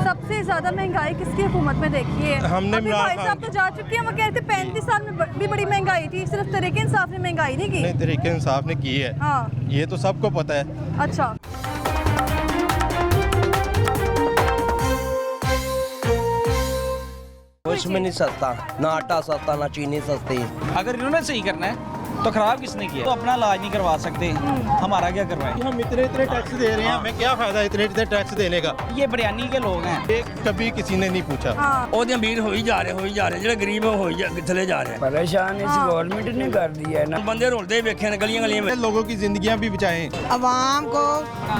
सबसे ज्यादा महंगाई किसकी हुकूमत में देखी है? हमने भाई साहब तो जा चुके हैं, वो कहते 35 साल में भी बड़ी महंगाई थी, सिर्फ तहरीक इंसाफ ने महंगाई नहीं की। नहीं, तहरीक इंसाफ ने की है। हाँ, ये तो सबको पता है। अच्छा, कुछ में नहीं सस्ता, ना आटा सस्ता ना चीनी सस्ती। अगर इन्होंने सही करना है तो खराब किसने किया? तो अपना इलाज नहीं करवा सकते, हमारा क्या करवाएं? हम इतने टैक्स दे रहे हैं, हमें क्या फायदा इतने टैक्स देने का? ये बरियानी के लोग हैं। ये कभी किसी ने नहीं पूछा। ਉਹਦੇ ਅਮੀਰ ਹੋਈ ਜਾ ਰਹੇ ਜਿਹੜੇ ਗਰੀਬ ਹੋਈ ਥੱਲੇ ਜਾ ਰਹੇ। परेशान इस गवर्नमेंट ने कर दिया है ना। ਬੰਦੇ ਰੋਲਦੇ ਵੇਖੇ ਨੇ ਗਲੀਆਂ ਗਲੀਆਂ में। लोगों की जिंदगियां भी बचाएं। अवाम को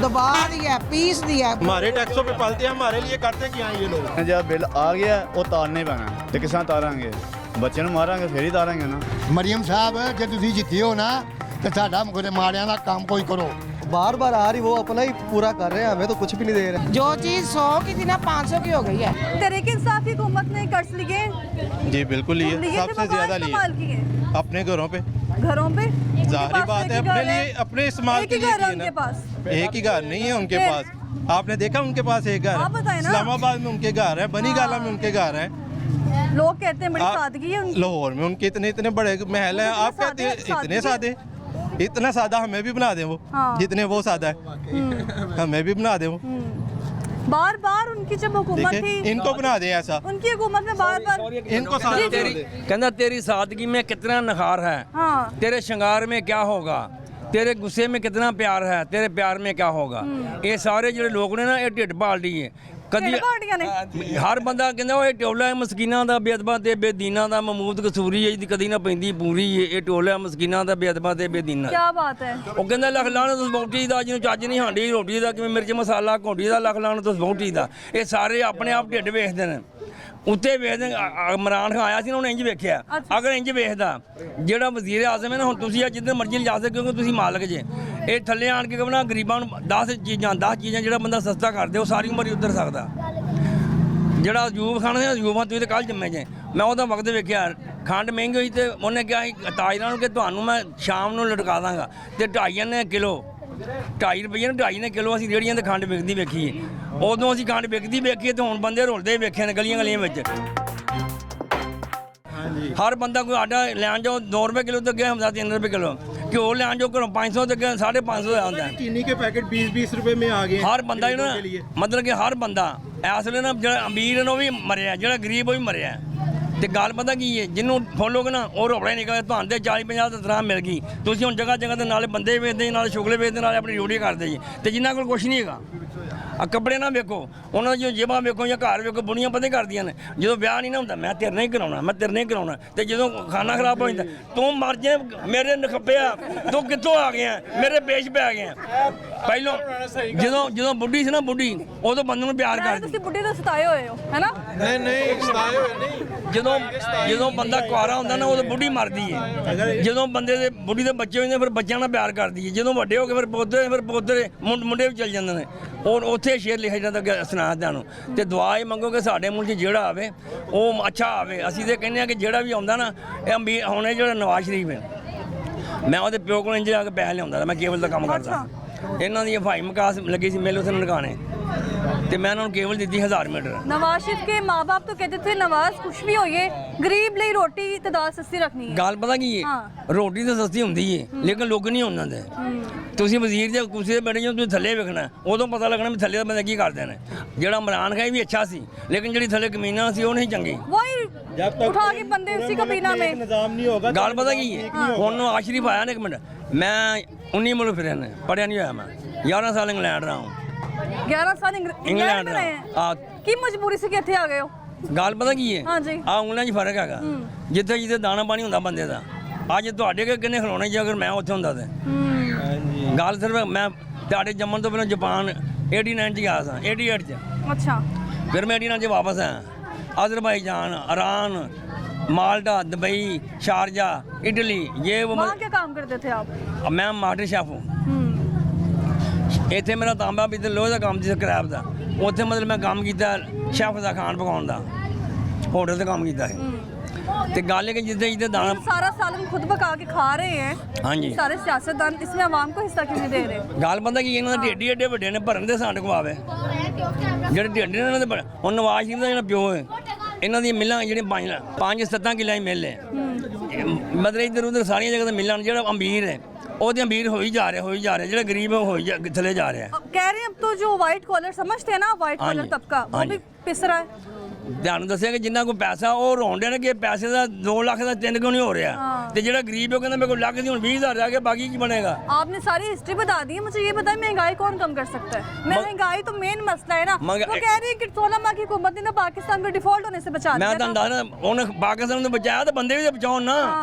दबा दिया, पीस दिया। हमारे टैक्सों पे पालते हैं, हमारे लिए करते क्या हैं ये लोग? जब बिल आ गया वो तारने पैना तो किस तारांगे, ਬੱਚੇ ਨੂੰ ਮਾਰਾਂਗੇ ਫੇਰ ਹੀ ਤਾਰਾਂਗੇ ਨਾ। मरियम साहब जे तुसी जिते हो ना तो साडा मुझे मारिया का काम कोई करो। बार बार आ रही वो अपना ही पूरा कर रहे हैं, हमें तो कुछ भी नहीं दे रहे। जो चीज 100 की थी ना 500 की हो गई है। तहरीक इंसाफ की हुकूमत ने कर्ज लिए? जी बिल्कुल लिए, सबसे ज्यादा लिए अपने घरों पे। घरों पे जाहिर बात है, अपने लिए, अपने इस्तेमाल के लिए किए ना। एक ही घर नहीं है उनके पास, आपने देखा उनके पास एक घर है, इस्लामाबाद में उनके घर है, बनी गाला में उनके घर है, लोग कहते हैं बड़ी सादगी है उनकी। लाहौर में उनके इतने इतने बड़े महल हैं, आप कहते हैं इतने सादे, इतना सादा हमें भी बना दें वो, जितने वो सादा है हमें भी बना दें वो। बार बार उनकी जब हुकूमत थी, इनको बना दें ऐसा, उनकी हुकूमत में बार बार इनको सादा तेरी कहना तेरी सादगी में कितना नखार है, हाँ तेरे श्रृंगार में क्या होगा, तेरे गुस्से में कितना प्यार है, तेरे प्यार में क्या होगा। ये सारे ਜਿਹੜੇ ਲੋਕ ਨੇ ਨਾ ਇਹ ਢਿੱਡ ਪਾਲਦੀ ਹੈ ਕਦੀ पार्टियां ने ਹਰ ਬੰਦਾ ਕਹਿੰਦਾ ਉਹ ਇਹ ਟੋਲਾ ਹੈ ਮਸਕੀਨਾਂ ਦਾ ਬੇਅਦਬਾਂ ਤੇ ਬੇਦੀਨਾਂ ਦਾ ਮਮੂਦ ਕਸੂਰੀ ਹੈ ਜਿਹਦੀ ਕਦੀ ਨਾ ਪੈਂਦੀ ਪੂਰੀ ਹੈ ਇਹ ਟੋਲਾ ਮਸਕੀਨਾਂ ਦਾ ਬੇਅਦਬਾਂ ਤੇ ਬੇਦੀਨਾਂ क्या बात है। ਉਹ ਕਹਿੰਦਾ ਲੱਖ ਲਾਹਨਤ ਉਸ ਬੌਂਟੀ ਦਾ ਜਿਹਨੂੰ ਚੱਜ ਨਹੀਂ ਹਾਂਡੀ ਰੋਟੀ ਦਾ ਕਿਵੇਂ ਮਿਰਚ ਮਸਾਲਾ ਘੋਂਡੀ ਦਾ ਲੱਖ ਲਾਹਨਤ ਉਸ ਬੌਂਟੀ ਦਾ। ਇਹ ਸਾਰੇ ਆਪਣੇ ਆਪ ਢਿੱਡ ਵੇਖਦੇ ਨੇ ਉੱਤੇ ਵੇਖਦੇ ਇਮਰਾਨ ਖਾਨ ਆਇਆ ਸੀ ਨਾ ਉਹਨੇ ਇੰਜ ਵੇਖਿਆ ਅਗਰ ਇੰਜ ਵੇਖਦਾ ਜਿਹੜਾ ਵਜ਼ੀਰ ਆਜ਼ਮ ਹੈ ਨਾ ਹੁਣ ਤੁਸੀਂ ਆ ਜਿੱਦਾਂ ਮਰਜ਼ੀ ਲਿਜਾ ਸਕਦੇ ਕਿਉਂਕਿ ਤੁਸੀਂ ਮਾਲਕ ਜੇ ਇਹ ਥੱਲੇ ਆਣ ਕੇ ਕਹਿੰਦਾ ਗਰੀਬਾਂ ਨੂੰ 10 ਚੀਜ਼ਾਂ ਜਿਹੜਾ ਬੰਦਾ ਸਸਤਾ ਕਰਦੇ ਉਹ ਸਾਰੀ ਉਮਰ ਹੀ ਉਧਰ ਸਕਦਾ। ਜਿਹੜਾ ਅਯੂਬ ਖਾਨ ਹੈ ਅਯੂਬਾਂ ਤੁਸੀਂ ਤਾਂ ਕੱਲ੍ਹ ਜੰਮੇ ਜੇ ਮੈਂ ਉਹਦਾ ਵਕਤ ਵੇਖਿਆ ਖੰਡ ਮਹਿੰਗੀ ਹੋਈ ਤੇ ਉਹਨੇ ਕਿਹਾ ਸੀ ਤਾਜਰਾਂ ਨੂੰ ਕਿ ਤੁਹਾਨੂੰ ਮੈਂ ਸ਼ਾਮ ਨੂੰ ਲਟਕਾ ਦਾਂਗਾ ਤੇ 2.5 ਨੇ ਕਿਲੋ 2.5 ਰੁਪਏ ਨੂੰ 2.5 ਨੇ ਕਿਲੋ ਅਸੀਂ ਰੇਹੜੀਆਂ ਤੇ ਖੰਡ ਵਿਕਦੀ ਵੇਖੀ ਹੈ। ਉਦੋਂ ਅਸੀਂ ਖੰਡ ਵਿਕਦੀ ਵੇਖੀ ਤੇ ਹੁਣ ਬੰਦੇ ਰੁਲਦੇ ਵੇਖੇ ਨੇ ਗਲੀਆਂ ਗਲੀਆਂ ਵਿੱਚ। ਹਰ ਬੰਦਾ ਕੋਈ ਆਡਾ ਲੈਣ ਜਾਓ 2 ਰੁਪਏ ਕਿਲੋ ਤੇ ਅੱਗੇ ਹੁੰਦਾ 3 ਰੁਪਏ ਕਿਲੋ, ਘਿਓ ਲੈਣ ਜਾਓ ਘਰੋਂ 500 ਤੇ ਅੱਗੇ 550 ਦਾ ਹੁੰਦਾ। चीनी के पैकेट 20-20 रुपए में आ गए। ਹਰ ਬੰਦਾ ਜਿਹੜਾ ਮਤਲਬ ਕਿ ਹਰ ਬੰਦਾ ਇਸ ਵੇਲੇ ਨਾ ਜਿਹੜਾ ਅਮੀਰ ਹੈ ਉਹ ਵੀ ਮਰਿਆ, ਜਿਹੜਾ ਗਰੀਬ ਉਹ ਵੀ ਮਰਿਆ। ਤੇ ਗੱਲ ਪਤਾ ਕੀ ਹੈ ਜਿਹਨੂੰ ਫੋਲੋਗੇ ਨਾ ਉਹ ਰੋੜਾ ਨਿਕਲੇ ਤੁਹਾਨੂੰ ਤੇ 40-50 ਦੀ ਤਨਖਾਹ ਮਿਲ ਗਈ। ਤੁਸੀਂ ਹੁਣ ਜਗ੍ਹਾ ਜਗ੍ਹਾ ਤੇ ਨਾਲੇ ਬੰਦੇ ਵੇਚਦੇ ਨਾਲੇ ਸ਼ੁਗਲੇ ਵੇਚਦੇ ਨਾਲੇ ਆਪਣੀ ਡਿਊਟੀ ਕਰਦੇ ਜੀ ਤੇ ਜਿਨ੍ਹਾਂ ਕੋਲ ਕੁਛ ਨਹੀਂ ਹੈਗਾ। ਆ ਕੱਪੜੇ ਨਾ ਵੇਖੋ ਉਹਨਾਂ ਦੀ ਜੇਬਾਂ ਵੇਖੋ ਜਾਂ ਘਰ ਵੇਖੋ ਬੁਣੀਆਂ ਪਤਾ ਕਰਦੀਆਂ ਨੇ। ਜਦੋਂ ਵਿਆਹ ਨਹੀਂ ਨਾ ਹੁੰਦਾ ਮੈਂ ਤੇਰੇ ਨਾਲ ਹੀ ਕਰਾਉਣਾ, ਮੈਂ ਤੇਰੇ ਨਾਲ ਹੀ ਕਰਾਉਣਾ ਤੇ ਜਦੋਂ ਖਾਣਾ ਖਰਾਬ ਹੋ ਜਾਂਦਾ ਤੂੰ ਮਰ ਜੇ ਮੇਰੇ ਨਖੱਪਿਆ ਤੂੰ ਕਿੱਥੋਂ ਆ ਗਿਆ ਮੇਰੇ ਪੇਸ਼ ਪੈ ਗਿਆ। ਪਹਿਲੋਂ ਜਦੋਂ ਬੁੱਢੀ ਸੀ ਨਾ ਬੁੱਢੀ ਉਦੋਂ ਬੰਦੇ ਨੂੰ ਪਿਆਰ ਕਰਦੀ। ਤੁਸੀਂ ਬੁੱਢੇ ਤੋਂ ਸਤਾਏ ਹੋਏ ਹੋ ਹੈ ਨਾ। नहीं सताए हुए नहीं। ਜਦੋਂ ਬੰਦਾ ਕੁਆਰਾ ਹੁੰਦਾ ਨਾ ਉਦੋਂ ਬੁੱਢੀ ਮਰਦੀ ਹੈ। ਜਦੋਂ ਬੰਦੇ ਦੇ ਬੁੱਢੀ ਦੇ ਬੱਚੇ ਹੁੰਦੇ ਫਿਰ ਬੱਚਿਆਂ ਨਾਲ ਪਿਆਰ ਕਰਦੀ ਹੈ। ਜਦੋਂ ਵੱਡੇ ਹੋ ਕੇ ਫਿਰ ਪੋਤੇ ਮੁੰਡੇ ਵੀ ਚੱਲ ਜਾਂਦੇ ਨੇ। ਔਰ ਉੱਥੇ ਸ਼ੇਰ ਲਿਖਿਆ ਜਾਂਦਾ ਸਨਾਤਿਆਂ ਨੂੰ ਤੇ ਦੁਆ ਹੀ ਮੰਗੋ ਕਿ ਸਾਡੇ ਮੁਲਕ 'ਚ ਜਿਹੜਾ ਆਵੇ ਉਹ ਅੱਛਾ ਆਵੇ। ਅਸੀਂ ਤੇ ਕਹਿੰਦੇ ਆ ਕਿ ਜਿਹੜਾ ਵੀ ਆਉਂਦਾ ਨਾ ਇਹ ਅਮੀਰ ਹੁਣ ਇਹ ਜਿਹੜਾ ਨਵਾਜ਼ ਸ਼ਰੀਫ ਹੈ ਮੈਂ ਉਹਦੇ ਪਿਓ ਕੋਲ ਇੰਜ ਜਾ ਕੇ ਪੈਸੇ ਲਿਆਉਂਦਾ ਮੈਂ ਕੇਬਲ ਦਾ ਕੰਮ ਕਰਦਾ। ਇਹਨਾਂ ਦੀ ਭਾਈ ਮਕਾਸ ਲੱਗੀ ਸੀ ਮੇਲੇ ਉੱਥੇ ਨਨਕਾਣੇ ਤੇ ਮੈਂ ਉਹਨਾਂ ਨੂੰ ਕੇਬਲ ਦਿੱਤੀ 1000 ਮੀਟਰ। नवाज शरीफ के माँ बाप तो कहते थे नवाज कुछ भी होइए गरीब ਲਈ ਰੋਟੀ ਤੇ ਦਾਲ ਸਸਤੀ ਰੱਖਣੀ ਹੈ। ਗੱਲ ਪਤਾ ਕੀ ਹੈ ਰੋਟੀ ਤਾਂ ਸਸਤੀ ਹੁੰਦੀ ਹੈ ਲੇਕਿਨ ਲੋਕ ਨਹੀਂ ਉਹਨਾਂ ਦੇ। ਤੁਸੀਂ ਵਜ਼ੀਰ ਦੇ ਕੁਰਸੀ ਤੇ ਬੈਠੇ ਹੋ ਤੁਸੀਂ ਥੱਲੇ ਵੇਖਣਾ ਉਦੋਂ ਪਤਾ ਲੱਗਣਾ ਵੀ ਥੱਲੇ ਦਾ ਬੰਦੇ ਕੀ ਕਰਦੇ ਨੇ। ਜਿਹੜਾ ਇਮਰਾਨ ਖਾਨ ਵੀ ਅੱਛਾ ਸੀ ਲੇਕਿਨ ਜਿਹੜੀ ਥੱਲੇ ਕਮੀਨਾ ਸੀ ਉਹ ਨਹੀਂ ਚੰਗੀ। वही उठा के बंदे उसी कबीना में निजाम नहीं होगा। ਗੱਲ ਪਤਾ ਕੀ ਹੈ ਹੁਣ ਆਸ਼ਰੀਫ ਆਇਆ ਨਾ ਇੱਕ ਮਿੰਟ ਮੈਂ 19 ਮੁਲਕ ਫਿਰਿਆ ਨੇ ਪੜਿਆ ਨਹੀਂ ਹੋਇਆ ਮੈਂ 11 ਸਾਲ ਇੰਗਲੈਂਡ ਰਹਾ ਹੂੰ 11 साल इंग्लैंड में रहे हैं। की मजबूरी से कितने आ गए हो। ਗੱਲ ਪਤਾ ਕੀ ਹੈ हाँ जी ਆ ਉਂਗਲਾਂ 'ਚ ਫਰਕ ਹੈਗਾ ਜਿੱਥੇ ਜਿੱਥੇ ਦਾਣਾ ਪਾਣੀ ਹੁੰਦਾ ਬੰਦੇ ਦਾ। ਅੱਜ ਤੁਹਾਡੇ ਕੇ ਕਿੰਨੇ ਖਲੋਣੇ ਜੇ ਅਗਰ ਮੈਂ ਉੱਥੇ ਹੁੰਦਾ ਤੇ ਗੱਲ ਸਿਰਫ ਮੈਂ ਤੁਹਾਡੇ ਜੰਮਣ ਤੋਂ ਪਹਿਲਾਂ ਜਾਪਾਨ 89 ਚ ਗਿਆ ਸਾਂ 88 ਚ अच्छा ਫਿਰ ਮੈਂ 89 ਚ ਵਾਪਸ ਆਇਆ। अजरबैजान ईरान माल्टा दुबई शारजा इटली ये वो वहाँ क्या काम करते थे आप। मैं मास्टर शेफ हूँ। ਇੱਥੇ ਮੇਰਾ ਤਾਂਬਾ ਵੀ ਤੇ ਲੋਹੇ ਦਾ ਕੰਮ ਸੀ ਸਕ੍ਰੈਪ ਦਾ। ਉੱਥੇ ਮਤਲਬ ਮੈਂ ਕੰਮ ਕੀਤਾ ਸ਼ੈਫ ਦਾ ਖਾਣ ਪਕਾਉਣ ਦਾ ਹੋਟਲ ਤੇ ਕੰਮ ਕੀਤਾ ਹੈ। ਤੇ ਗੱਲ ਇਹ ਕਿ ਜਿੱਦਾਂ ਜਿੱਦਾਂ ਦਾਣਾ सारा सालन खुद पका के खा रहे हैं। हाँ जी। सारे सियासतदान इसमें आवाम को हिस्सा क्यों नहीं दे रहे। ਗੱਲ ਪਤਾ ਕੀ ਇਹਨਾਂ ਦੇ ਢੇਡੀ ਏਡੇ ਵੱਡੇ ਨੇ ਭਰਨ ਦੇ ਸਾਡੇ ਕੋਲ ਆਵੇ ਜਿਹੜੇ ਢੇਡੇ ਨੇ ਇਹਨਾਂ ਦੇ ਹੁਣ ਨਵਾਜ਼ ਸ਼ਰੀਫ ਦਾ ਜਿਹੜਾ ਪਿਓ ਹੈ ਇਹਨਾਂ ਦੀਆਂ ਮਿੱਲਾਂ ਜਿਹੜੀਆਂ 5-7 ਕਿੱਲਿਆਂ ਦੀ ਮਿੱਲ ਹੈ ਮਤਲਬ ਇੱਧਰ ਉੱਧਰ ਸਾਰੀਆਂ ਜਗ੍ਹਾ ਤੇ ਮਿੱਲਾਂ ਜਿਹੜਾ ਅਮੀਰ ਹੈ ਉਹਦੇ ਅਮੀਰ ਹੋਈ ਜਾ ਰਿਹਾ ਜਿਹੜਾ ਗਰੀਬ ਹੈ ਹੋਈ ਥੱਲੇ ਜਾ ਰਿਹਾ। कह रहे हैं अब तो जो व्हाइट कॉलर समझते हैं ना व्हाइट हाँ कॉलर जी। तबका वो हाँ भी जी। पिस रहा है। ਤੁਹਾਨੂੰ ਦੱਸਿਆ ਕਿ ਜਿੰਨਾ ਕੋਈ ਪੈਸਾ ਉਹ ਰੋਂਦੇ ਨੇ ਕਿ ਪੈਸੇ ਦਾ 2 ਲੱਖ ਦਾ 3 ਗੁਣਾ ਹੋ ਰਿਹਾ ਤੇ ਜਿਹੜਾ ਗਰੀਬ ਉਹ ਕਹਿੰਦਾ ਮੇਰੇ ਕੋਲ ਲੱਖ ਦੀ ਹੁਣ 20,000 ਰਹਿ ਗਿਆ ਬਾਕੀ ਕੀ ਬਣੇਗਾ। आपने सारी हिस्ट्री बता दी है। मुझे ये बताइए महंगाई कौन कम कर सकता है। महंगाई तो मेन मसला है ना। वो कह रही है कि 16 माह की हुकूमत ने पाकिस्तान को डिफॉल्ट होने से बचा ਮੈਂ दिया ਤੁਹਾਨੂੰ ਦੱਸਦਾ ਉਹਨੇ ਪਾਕਿਸਤਾਨ ਨੂੰ ਬਚਾਇਆ ਤਾਂ ਬੰਦੇ ਵੀ ਤਾਂ ਬਚਾਉਣ ਨਾ।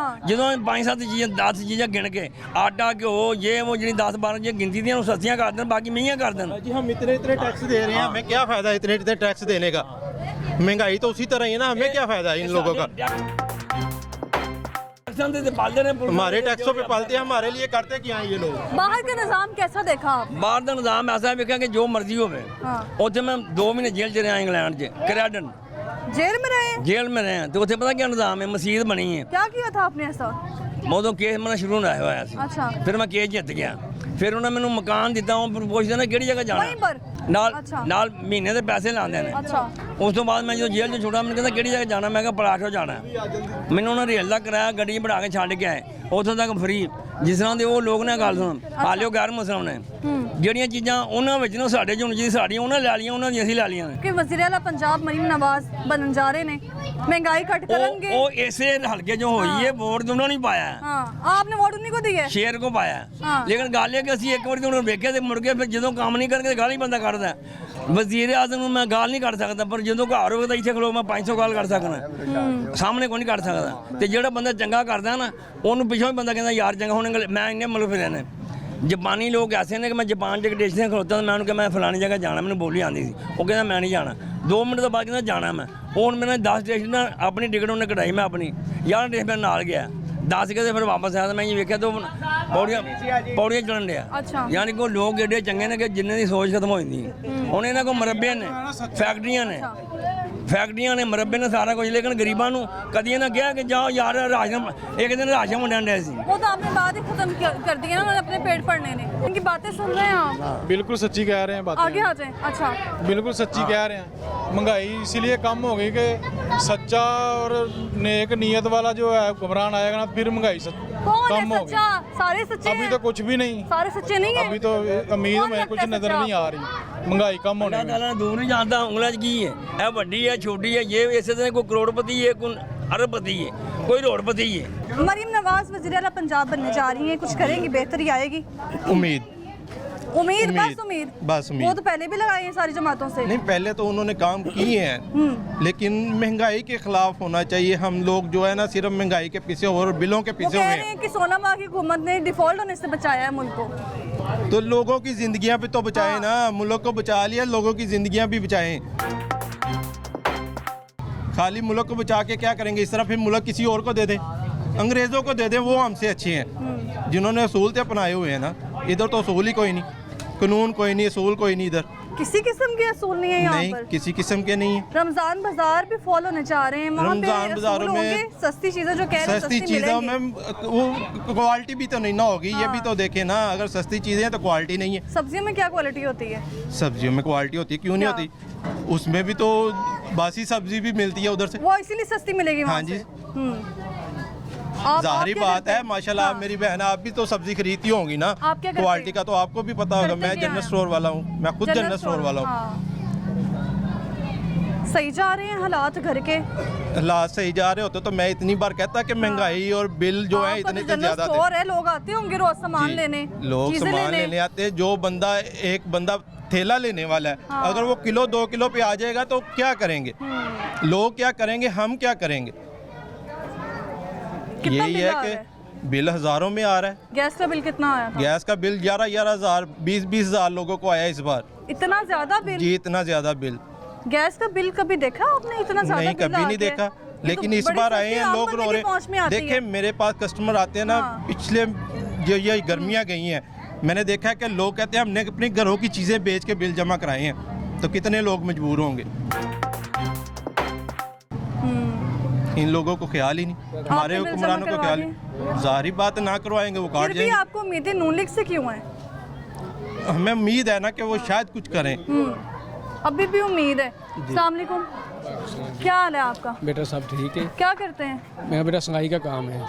ਜਦੋਂ 5-7 ਚੀਜ਼ਾਂ 10 ਚੀਜ਼ਾਂ ਗਿਣ ਕੇ ਆਟਾ ਘਿਓ ਇਹ ਉਹ ਜਿਹੜੀ 10-12 ਚੀਜ਼ਾਂ ਗਿਣਤੀ ਦੀਆਂ ਉਹ ਸਸਤੀਆਂ ਕਰ ਦੇਣ ਬਾਕੀ ਮਹਿੰਗੀਆਂ ਕਰ ਦੇਣ। जी हम इतने इतने टैक्स दे रहे हैं हमें क्या फायदा इतने इतने टैक्स देने का। महंगाई तो उसी तरह ही है ना हमें क्या फायदा इन लोगों का। हमारे टैक्सों पे पालते हैं हमारे लिए करते क्या हैं ये लोग। बाहर का निज़ाम कैसा देखा आप। ਬਾਹਰ ਦਾ ਨਿਜ਼ਾਮ ਐਸਾ ਵੇਖਿਆ ਕਿ ਜੋ ਮਰਜ਼ੀ ਹੋਵੇ। ਉੱਥੇ ਮੈਂ 2 ਮਹੀਨੇ ਜੇਲ੍ਹ 'ਚ ਰਿਹਾ ਇੰਗਲੈਂਡ 'ਚ ਕ੍ਰੈਡਨ जेल में रहे हैं। ਜੇਲ੍ਹ में ਰਹੇ ਤੇ ਉੱਥੇ ਪਤਾ ਕੀ ਨਿਜ਼ਾਮ ਹੈ ਮਸਜਿਦ ਬਣੀ ਹੈ। क्या किया था आपने ऐसा। ਉਦੋਂ ਕੇਸ ਮੇਰਾ ਸ਼ੁਰੂ ਹੋਇਆ ਸੀ अच्छा ਫਿਰ ਮੈਂ ਕੇਸ ਜਿੱਤ ਗਿਆ ਫਿਰ ਉਹਨਾਂ ਮੈਨੂੰ ਮਕਾਨ ਦਿੱਤਾ ਉਹ ਪੁੱਛਦੇ ਨੇ ਕਿਹੜੀ ਜਗ੍ਹਾ ਜਾਣਾ वहीं पर ਨਾਲ ਮਹੀਨੇ ਦੇ ਪੈਸੇ ਲਾਉਂਦੇ ਨੇ। ਉਸ ਤੋਂ ਬਾਅਦ ਮੈਂ ਜਦੋਂ ਜੇਲ੍ਹ 'ਚ ਛੁੱਟਾ ਮੈਨੂੰ ਕਹਿੰਦਾ ਕਿਹੜੀ ਜਗ੍ਹਾ ਜਾਣਾ, ਮੈਂ ਕਿਹਾ ਪਲਾਟੋ ਜਾਣਾ। ਮੈਨੂੰ ਉਹਨਾਂ ਰੇਲ ਦਾ ਕਿਰਾਇਆ ਗੱਡੀ ਬਣਾ ਕੇ ਛੱਡ ਕੇ ਆਏ ਉੱਥੋਂ ਤੱਕ ਫਰੀ। ਜਿਸ ਤਰ੍ਹਾਂ ਦੇ ਉਹ ਲੋਕ ਨੇ, ਗੱਲ ਸੁਣ, ਹਾਲੇ ਉਹ ਗੈਰ ਮੁਸਲਮਾਨ ਨੇ, ਜਿਹੜੀਆਂ ਚੀਜ਼ਾਂ ਉਹਨਾਂ ਵਿੱਚ ਨਾ ਸਾਡੇ ਜੁਣ ਜੀ ਸਾਡੀਆਂ ਉਹਨਾਂ ਲੈ ਲਈਆਂ, ਉਹਨਾਂ ਦੀਆਂ ਅਸੀਂ ਲੈ ਲਈਆਂ। ਕਿ ਵਜ਼ੀਰ ਆਲਾ ਪੰਜਾਬ ਮਰੀਮ ਨਵਾਜ਼ बनने जा रहे ने, महंगाई कट करेंगे। वो ऐसे हल्के जो हुई है वोट तो उन्होंने पाया है। हाँ, आपने वोट उन्हीं को दी है, शेर को पाया। लेकिन गल है कि असं एक बार उन्होंने वेखे तो मुड़ के फिर जो काम नहीं करके गाल ही बंदा कटदा। वजीर आजम मैं गाल नहीं कट सकता, पर जो घर होगा तो इतने खलो मैं 500 गाल कर सकना, सामने को नहीं कर सकता। तो जो बंदा चंगा करता ना उन्होंने पिछों भी बंदा कहता यार चंगा होने, मैं इन्ने मुल्क फिरे ने। जापानी लोग ऐसे ने कि मैं जापान के स्टेशन खलोता मैं उन्होंने मैं फलानी जगह जाना, मैंने बोली आती थी, वो कहता मैं नहीं जाना। 2 मिनट तो बाद कहता जाना मैं। हूँ मैंने 10 स्टेशन ना अपनी टिकट उन्हें कटाई, मैं अपनी 11 स्टेशन मेरे नाल गया, 10 के फिर वापस आया। मैं ये वेख्या तो पौड़ियाँ चढ़न दिया। यानी कि लोग एडे चंगे ने कि जिन्हें की सोच खत्म हो जाती है। हूँ इन्होंने को मरबे ने, फैक्ट्रियां ने, मरबे ने, सारा कुछ। लेकिन गरीबों को कभी इन्हें कहा कि जाओ यार राशन, एक दिन राशन वंडन डे सी। वो तो आपने बात ही खत्म कर दी है ना, उन्होंने अपने पेट भरने ने। इनकी बातें सुन रहे हैं आप? बिल्कुल सच्ची कह रहे हैं बातें। आगे आ जाए। अच्छा, बिल्कुल सच्ची कह रहे हैं। महंगाई इसीलिए कम हो गई कि सच्चा और नेक नीयत वाला जो है हुक्मरान आएगा ना, फिर महंगाई कम हो गई। सारे सच्चे अभी तो कुछ भी नहीं, सारे सच्चे नहीं है। अभी तो उम्मीद में कुछ नजर नहीं आ रही महंगाई कम होने में। दूर नहीं जानता उंगला की है बड़ी है छोटी है, ये ऐसे तरह कोई करोड़पति है, कोई अरबपति है, कोई रोडपति है। मरीम नवाज वज़ीर आला पंजाब बनने जा रही हैं, कुछ करेंगी, बेहतरी आएगी? उम्मीद बस उम्मीद। वो तो पहले भी लगाई है सारी जमातों से। नहीं, पहले तो उन्होंने काम किए हैं, लेकिन महंगाई के खिलाफ होना चाहिए। हम लोग जो है ना सिर्फ महंगाई के पीछे और बिलों के पीछे हुए हैं कि सोनामा की हुकूमत ने डिफॉल्ट होने से बचाया है मुल्क को। तो लोगों की जिंदगियां भी तो बचाएं ना, मुल्क को बचा लिया, लोगों की जिंदगियां भी बचाएं। खाली मुल्क को बचा के क्या करेंगे? इस तरह फिर मुल्क किसी और को दे दें, अंग्रेज़ों को दे दें, वो हमसे अच्छे हैं जिन्होंने असूल अपनाए हुए हैं ना। इधर तो असूल ही कोई नहीं, कानून कोई नहीं, असूल कोई नहीं। इधर किसी किस्म के असूल नहीं है यहाँ नहीं, पर। किसी किस्म के नहीं है। रमजान बाजार भी फॉलो होने जा रहे हैं, रमजान बाजारों में सस्ती चीजें जो कह रहे हैं सस्ती चीज़ों में वो क्वालिटी भी तो नहीं ना होगी। ये भी तो देखें ना, अगर सस्ती चीज़ें हैं तो क्वालिटी नहीं है। सब्जियों में क्या क्वालिटी होती है? सब्जियों में क्वालिटी होती है, क्यों नहीं होती? उसमें भी तो बासी सब्जी भी मिलती है उधर से, वो इसीलिए सस्ती मिलेगी वहाँ हाँ जी। से। जाहिर बात है, माशाल्लाह मेरी बहन, आप भी तो सब्जी खरीदती होंगी ना, क्वालिटी का तो आपको भी पता होगा। मैं जनरल स्टोर वाला हूँ, मैं खुद जनरल स्टोर वाला हूँ। सही जा रहे हैं हालात घर के? हालात सही जा रहे होते तो मैं इतनी बार कहता कि महंगाई और बिल जो है इतने से ज्यादा है। लोग आते होंगे रोज सामान लेने, लोग सामान लेने आते हैं। जो बंदा, एक बंदा थैला लेने वाला है, अगर वो किलो 2 किलो पे आ जाएगा तो क्या करेंगे लोग? क्या करेंगे? हम क्या करेंगे? यही है कि बिल हजारों में आ रहा है। गैस का बिल कितना आया था? गैस का बिल 11 हज़ार, 20 हज़ार लोगों को आया इस बार। इतना ज्यादा बिल? जी, इतना ज्यादा बिल। गैस का बिल कभी देखा आपने इतना ज्यादा? नहीं, कभी नहीं देखा, लेकिन इस बार आए हैं लोग रो रहे। देखिए मेरे पास कस्टमर आते हैं ना, पिछले जो ये गर्मियाँ गई हैं, मैंने देखा है कि लोग कहते हैं हमने अपने घरों की चीज़ें बेच के बिल जमा कराए हैं, तो कितने लोग मजबूर होंगे? इन लोगों को ख्याल ही नहीं, हमारे हुक्मरानों को ख्याल नहीं। जाहिर बात ना करवाएंगे वो काट जाएंगे। आपको उम्मीदें नून लीग से क्यों है? हमें उम्मीद है ना कि वो शायद कुछ करें। अभी भी उम्मीद है। अस्सलाम वालेकुम, क्या हाल है आपका? बेटा सब ठीक है। क्या करते हैं? मेरा बेटा सिलाई का काम है।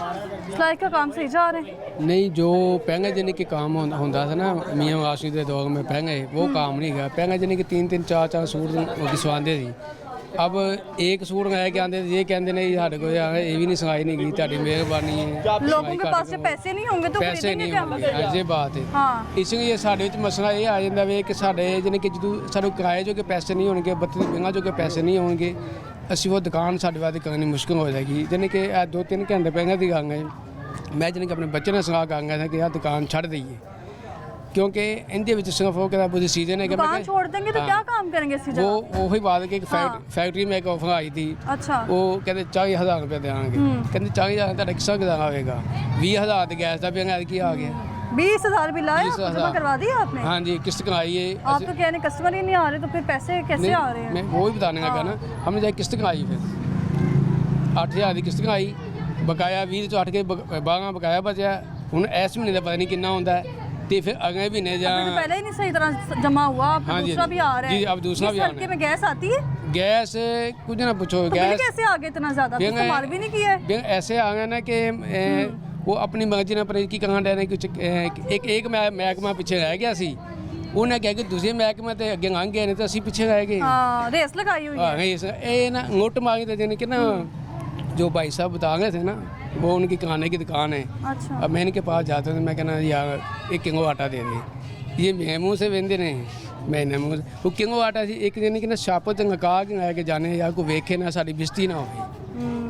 सिलाई का काम सही जा रहे हैं? नहीं, जो पहले जने के काम होता था ना मियाँ वासी के दौर में, पहले वो काम नहीं गया। पहले जने के 3-3 4-4 सूट सिवाते थे। अब एक सूट आया के आते ये कहते नहीं साढ़े को ये भी नहीं सिलाई नहीं की, ताड़ी मेहरबानी है। लोगों के पास पैसे नहीं होंगे तो पैसे नहीं होंगे, ये बात है। इसलिए साढ़े मसला ये आ जाता है कि साढ़े जाने कि जो साढ़े किराए जो के पैसे नहीं होंगे, बत्ती बिंगा जो के पैसे नहीं होंगे, असी वो दुकान साढ़े वास्ते करनी मुश्किल हो जाएगी। जाने कि 2-3 घंटे पहले की गल है, मैं जाने कि अपने बच्चे ने सलाह कर गया था कि यह दुकान छड़ दईए, क्योंकि इनके विच सिर्फ वो कहता पूरी सीजन है कि दुकान छोड़ देंगे तो क्या काम करेंगे सीजन? वो वही बात है कि फैक्ट्री में एक ऑफर आई थी। अच्छा। वो कहते 40,000 रुपये देंगे, कहते 40,000 का किसा किसान आएगा, 20,000 तो गैस का भी की आ गया। 20,000 बिल आया, जमा करवा दिया आपने? हाँ जी, किस्त कराई है। आप तो कहने कस्टमर ही नहीं आ रहे, तो फिर पैसे कैसे आ रहे हैं? मैं वो ही बताने लगा ना, हमने जाए किस्त कराई, फिर 8,000 की किस्त कराई, बकाया 20 तो 8 के 12 बकाया बचा। हूँ इस महीने का पता नहीं कितना होता है, तो फिर अगले महीने अभी तो जहाँ पहले ही नहीं सही तरह जमा हुआ, अब हाँ जी, दूसरा भी आ रहा है। जी, अब दूसरा इस भी आ हल्के रहा है। में गैस आती है गैस कुछ ना पूछो, तो बिल गैस कैसे आ गया इतना ज्यादा, कुछ तो मार भी नहीं किया है। बिल ऐसे आ गया ना कि वो अपनी मर्जी ਨਾਲ पर की कहां डरने कुछ एक महकमा पीछे रह गया सी, उन्हें कहा कि दूसरे महकमे ते अगे लंघ गए ने तो ਅਸੀਂ ਪਿੱਛੇ रह गए। हाँ, रेस लगाई हुई हाँ, है। ये ना ngुट मांगी थे यानी कि ना जो भाई साहब बता रहे थे ना, वो उनकी किराने की दुकान है। अच्छा। अब मैं इनके पास जाता हूँ, मैं कहना यार 1 किलो आटा दे दे, ये मेरे मुँह से वेंदे ने, मैंने मुँह से वो किलो आटा सी एक दिन कि ना छाप ते लगा के लेके जाने या कोई वेखे ना साड़ी बिस्ती ना हो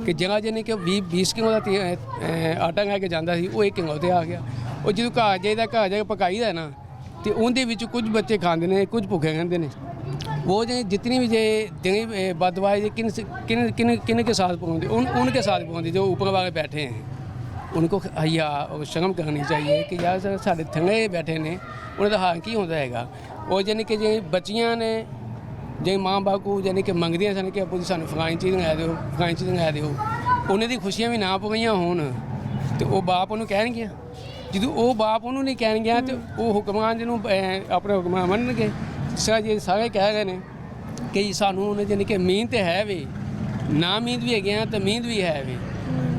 कि जगह जिन्हें कि 20 किलो का आटा लेके जाता सी, वो 1 किलो ते आ गया। और जो घर जाइदा, घर जाके पकाई दा ना, तो उनके विच कुछ बच्चे खाते हैं, कुछ भुखे रहते हैं। वो जो जितनी भी जितनी बदवाई किन किन किन किन के साथ पहुँचती, उनके साथ पहुँचती जो ऊपर वाले बैठे हैं। उनको या शर्म करनी चाहिए कि यार सर साढ़े थंगे बैठे ने, उन्हें तो हाल की होता है। और यानी कि जो बच्चियाँ ने जो माँ बाप को यानी कि मंगदियाँ सन कि अबू जी सानू फलानी चीज़ लै दो, फलानी चीज़ लै दो, उन्हें दी खुशियाँ भी ना पईयां होण तो वो बाप उन्होंने कहणगे। ਜਦੋਂ ਉਹ ਬਾਪ ਉਹਨੂੰ ਨਹੀਂ ਕਹਿਣਗੇ ਤੇ ਉਹ ਹੁਕਮਾਨ ਜਿਹਨੂੰ ਆਪਣੇ ਹੁਕਮਾਂ ਮੰਨਣਗੇ। ਸਰ ਜੀ ਸਾਰੇ ਕਹਿ ਰਹੇ ਨੇ ਕਿ ਸਾਨੂੰ ਉਹਨੇ ਜਾਨੀ ਕਿ ਮਿਹਨਤ ਹੈ ਵੀ ਨਾ, ਮਿਹਨਤ ਵੀ ਹੈਗੇ ਆ ਤੇ ਮਿਹਨਤ ਵੀ ਹੈ ਵੀ।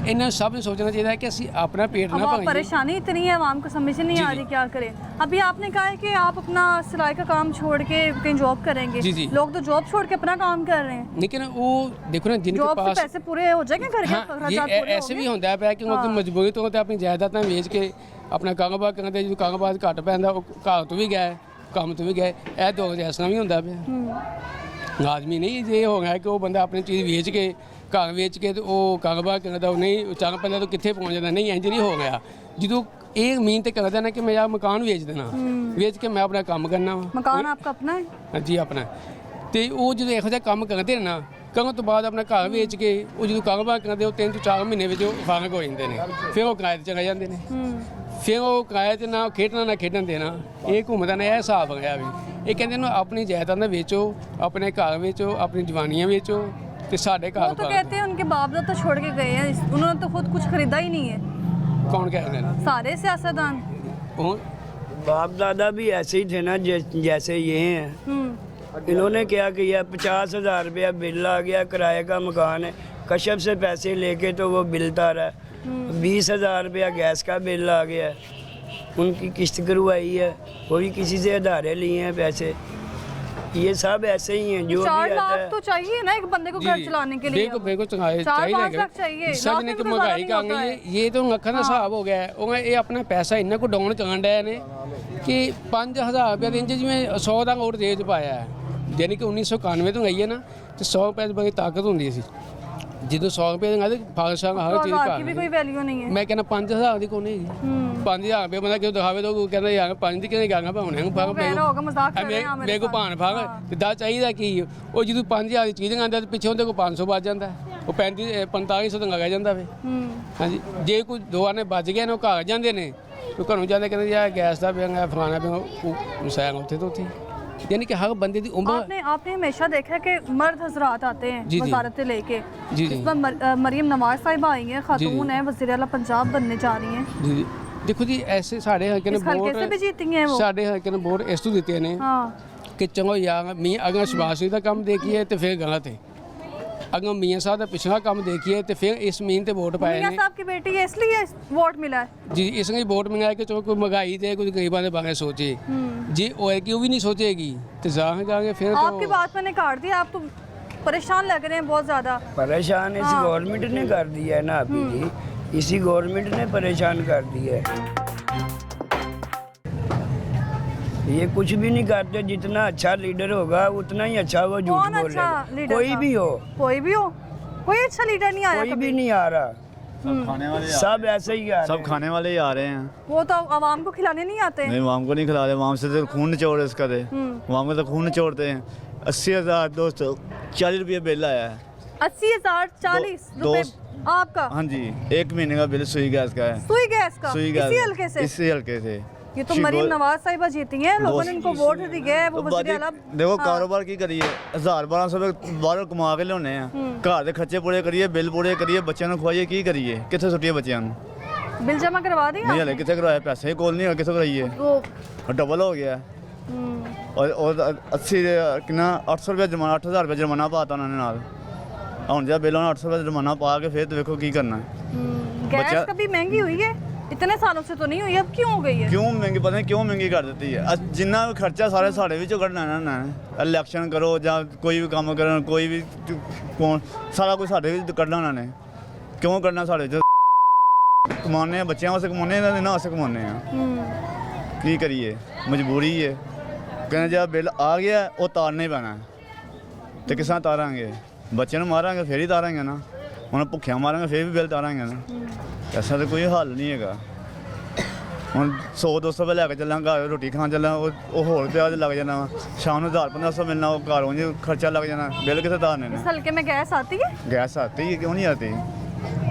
इन्हें सब ने सोचना चाहिए कि ਅਸੀਂ अपना पेट ना भरें। परेशानी इतनी है, आवाम को समझ नहीं आ रही क्या करें। अभी आपने कहा है कि आप अपना सिलाई का काम छोड़ के कहीं जॉब करेंगे। जी जी। लोग तो जॉब छोड़ के अपना काम कर रहे हैं, लेकिन वो देखो ना जिनके जॉब से पास पैसे पूरे हो जाएंगे घर के खर्चात पूरे ऐसे भी होता है क्योंकि मजबूरी तो अपनी जायदादां वेच के अपना कारोबार करते, जो कारोबार घट पैंदा वो घर तो भी गए, काम तो भी गए। यह दो ऐसा भी होता पाया। लाजमी नहीं जे हो गया कि वो बंदा अपनी चीज़ वेच के घर वेच के तो वो कारोबार करता, नहीं चल पैदा तो कितने पहुँच जाता। नहीं इंज नहीं हो गया। जो एक मिहनत करता ना कि मैं यार मकान वेच देना, वेच के मैं अपना काम करना वा। मकान आपका अपना है? हाँ जी अपना। तो वो जो यहो जिहा काम करते हैं ना, ਕਰਨ ਤੋਂ ਬਾਅਦ ਆਪਣਾ ਘਰ ਵੇਚ ਕੇ ਉਹ ਜਦੋਂ ਕਾਰੋਬਾਰ ਕਰਦੇ ਉਹ 3 ਤੋਂ 4 ਮਹੀਨੇ ਵਿੱਚ ਉਹ ਫਾਰਗ ਹੋ ਜਾਂਦੇ ਨੇ, ਫਿਰ ਉਹ ਕਿਰਾਏ 'ਤੇ ਚਲੇ ਜਾਂਦੇ ਨੇ। ਫਿਰ ਉਹ ਕਿਰਾਏ 'ਤੇ ਨਾ ਖੇਡਣਾ ਨਾ ਖੇਡਣ ਦੇਣਾ, ਇਹ ਘੁੰਮਦਾ ਨਾ, ਇਹ ਹਿਸਾਬ ਗਿਆ ਵੀ। ਇਹ ਕਹਿੰਦੇ ਨੇ ਆਪਣੀ ਜਾਇਦਾਦਾਂ ਵੇਚੋ, ਆਪਣੇ ਘਰ ਵੇਚੋ, ਆਪਣੀ ਜਵਾਨੀਆਂ ਵੇਚੋ ਤੇ ਸਾਡੇ ਘਰ। वो तो कहते हैं उनके बाप दादा तो छोड़ के गए हैं, उन्होंने तो खुद कुछ खरीदा ही नहीं है। कौन कह रहे हैं? सारे सियासतदान। बाप दादा भी ऐसे ही थे ना जैसे ये हैं। इन्होंने क्या किया, 50,000 रुपया बिल आ गया, किराए का मकान है, कश्यप से पैसे लेके तो वो बिल तारा है। 20,000 रुपया गैस का बिल आ गया, उनकी किस्त करवाई है, वो भी किसी से उधारे लिए हैं पैसे। ये सब ऐसे ही हैं जो 4 भी आता लाख है। तो चाहिए ना एक बंदे को घर चलाने के लिए। बिल्कुल चाहिए। 4-5 लाख चाहिए। सब ने कि महंगाई कर गई है, ये तो ਲੱਖਾਂ ਦਾ ਹਿਸਾਬ ਹੋ ਗਿਆ। ਉਹ ਇਹ ਆਪਣਾ ਪੈਸਾ ਇੰਨਾ ਕੋ ਡਾਊਨ ਕਰਨ ਡਿਆ ਨੇ ਕਿ 5,000 ਰੁਪਏ ਦੇ ਇੰਜ ਜਿਵੇਂ 100 ਦਾ ਨੋਟ ਜੇਬ 'ਚ ਪਾਇਆ ਹੈ। यानी कि 1991 तो गई है ना, तो 100 रुपये की बड़ी ताकत होती सी। जो 100 रुपये देंगे फालसा हर चीज़ की भी कोई वैल्यू नहीं है। मैं कहना 5,000 की कौन है 5,000 रुपये बंदा क्यों दिखावे तो कहना यार 5 की नहीं गांगा भावने मेरे को भान भाग दा चाहिए कि वो जो 5,000 की चीज़ गाँदा पिछों तो 500 बच जाता है, वो 4500 तो लगा जाता है। हाँ जी, जे कोई 2 आने बच गए ने घर जाते हैं तो घरों जाते कहते यार गैस का पिया फलाना पिया सैन उत्थे तो उत्थे। यानी कि हर बंदे की उम्र। आपने हमेशा देखा है कि मर्द हजरात आते हैं वजारतें लेके। जी इस पर मरियम नवाज साहिबा आई हैं, खातून है, वज़ीर आला पंजाब बनने जा रही हैं। जी देखो जी ऐसे साढ़े हल्के ने वोट से भी जीती हैं वो। साढ़े हल्के ने वोट इस तो दिते ने कि चंगो यार मियाँ अगर शबाश का काम देखिए तो फिर गलत है, अगर मियाँ साहब का पिछला काम देखिए तो फिर इस मीन ते वोट पाए। मियाँ साहब की बेटी है इसलिए वोट मिला है। जी इसलिए वोट मिला है कि चलो कोई महंगाई दे, कुछ गरीबों के बारे सोचे। जी होएगी वो भी नहीं सोचेगी तो जाएंगे फिर। आपकी बात मैंने काट दी, आप तो परेशान लग रहे हैं बहुत ज़्यादा। परेशान इस गवर्नमेंट ने कर दिया है ना अभी जी, इसी गवर्नमेंट ने परेशान कर दिया है। ये कुछ भी नहीं करते, जितना अच्छा लीडर होगा उतना ही अच्छा वो झूठ कौन बोलेगा। अच्छा लीडर? कोई भी हो, कोई भी हो, कोई अच्छा लीडर नहीं आया कोई कभी। भी नहीं आ रहा, खाने वाले सब ऐसे ही आ रहे सब हैं। खाने वाले ही आ रहे हैं। वो तो आवाम को खिलाने नहीं आते। नहीं वाम को नहीं खिला रहे, वाम से तो खून निचोड़ इसका दे, वाम में तो खून निचोड़ते हैं। 80,000 दोस्तों 40 रुपये बिल आया है। 80,040 रुपए आपका? हाँ जी, 1 महीने का बिल सुई गैस का है। सुई गैस का? सुई गैस इसी हल्के से? इसी हल्के से। ये तो मरीम नवाज साहिबा जीती हैं, लोगों ने इनको वोट दी है। वो वज़ीर आला देखो कारोबार की करिए, 1000-1200 रुपये बाहर कमा के लियाने हैं, घर के खर्चे पूरे करिए, बिल पूरे करिए, बच्चों को खुआइए, की करिए, कितने छुट्टियां बच्चों को बिल जमा करवा दिया नहीं हले कितने करवाया, पैसे ही कोल नहीं है, कितने कराइए, वो और डबल हो गया। और 80 कितना 800 रुपये जुर्माना, 8000 रुपये जुर्माना पाता उन्होंने नाल। ਹੁਣ ਜਿਹੜਾ ਬਿੱਲ ਉਹਨਾਂ 800 रुपये जुर्माना पा के फिर तो देखो की करना है। गैस कभी महंगी हुई है? इतने सालों से तो नहीं हुई, अब क्यों हो गई है? क्यों महंगी, पता नहीं क्यों महंगी कर देती है। जिन्ना खर्चा सारे साढ़े ਵਿੱਚੋਂ ਕੱਢਣਾ ਨਾ इलेक्शन करो ਜਾਂ कोई भी काम ਕਰਨ, कोई भी कौन सारा कुछ साढ़े ਵਿੱਚ ਕੱਢਣਾ ਉਹਨਾਂ ਨੇ। क्यों करना साढ़े ਵਿੱਚ? कमाने बच्चों वास्ते कमाने, ਇਹਨਾਂ ਵਾਸਤੇ कमाने ਆ। ਕੀ ਕਰੀਏ, ਮਜਬੂਰੀ ਹੈ। ਕਹਿੰਦੇ ਜਿਹੜਾ ਬਿੱਲ ਆ ਗਿਆ ਉਹ ਤਾਰਨਾ ਹੀ ਪੈਣਾ ਤੇ ਕਿਸ ਤਰ੍ਹਾਂ ਤਾਰਾਂਗੇ? ਬੱਚਿਆਂ ਨੂੰ ਮਾਰਾਂਗੇ ਫਿਰ ਹੀ ਤਾਰਾਂਗੇ ਨਾ, ਹੁਣ ਭੁੱਖਿਆਂ ਮਾਰਾਂਗੇ ਫਿਰ ਵੀ ਬਿੱਲ ਤਾਰਾਂਗੇ ਨਾ। ਐਸਾ ਤਾਂ ਕੋਈ ਹੱਲ ਨਹੀਂ ਹੈਗਾ। ਹੁਣ 100-200 ਰੁਪਏ ਲੈ ਕੇ ਚੱਲਾਂ ਘਰ ਰੋਟੀ ਖਾਣ ਚੱਲਾਂ, ਉਹ ਹੋਰ ਪਿਆਜ ਲੱਗ ਜਾਣਾ, ਸ਼ਾਮ ਨੂੰ 1000-1500 ਮਿਲਣਾ, ਉਹ ਘਰੋਂ ਜੀ ਖਰਚਾ ਲੱਗ जाना, बिल कितने तारने ने? इस हल्के में गैस आती है? गैस आती है, क्यों नहीं आती?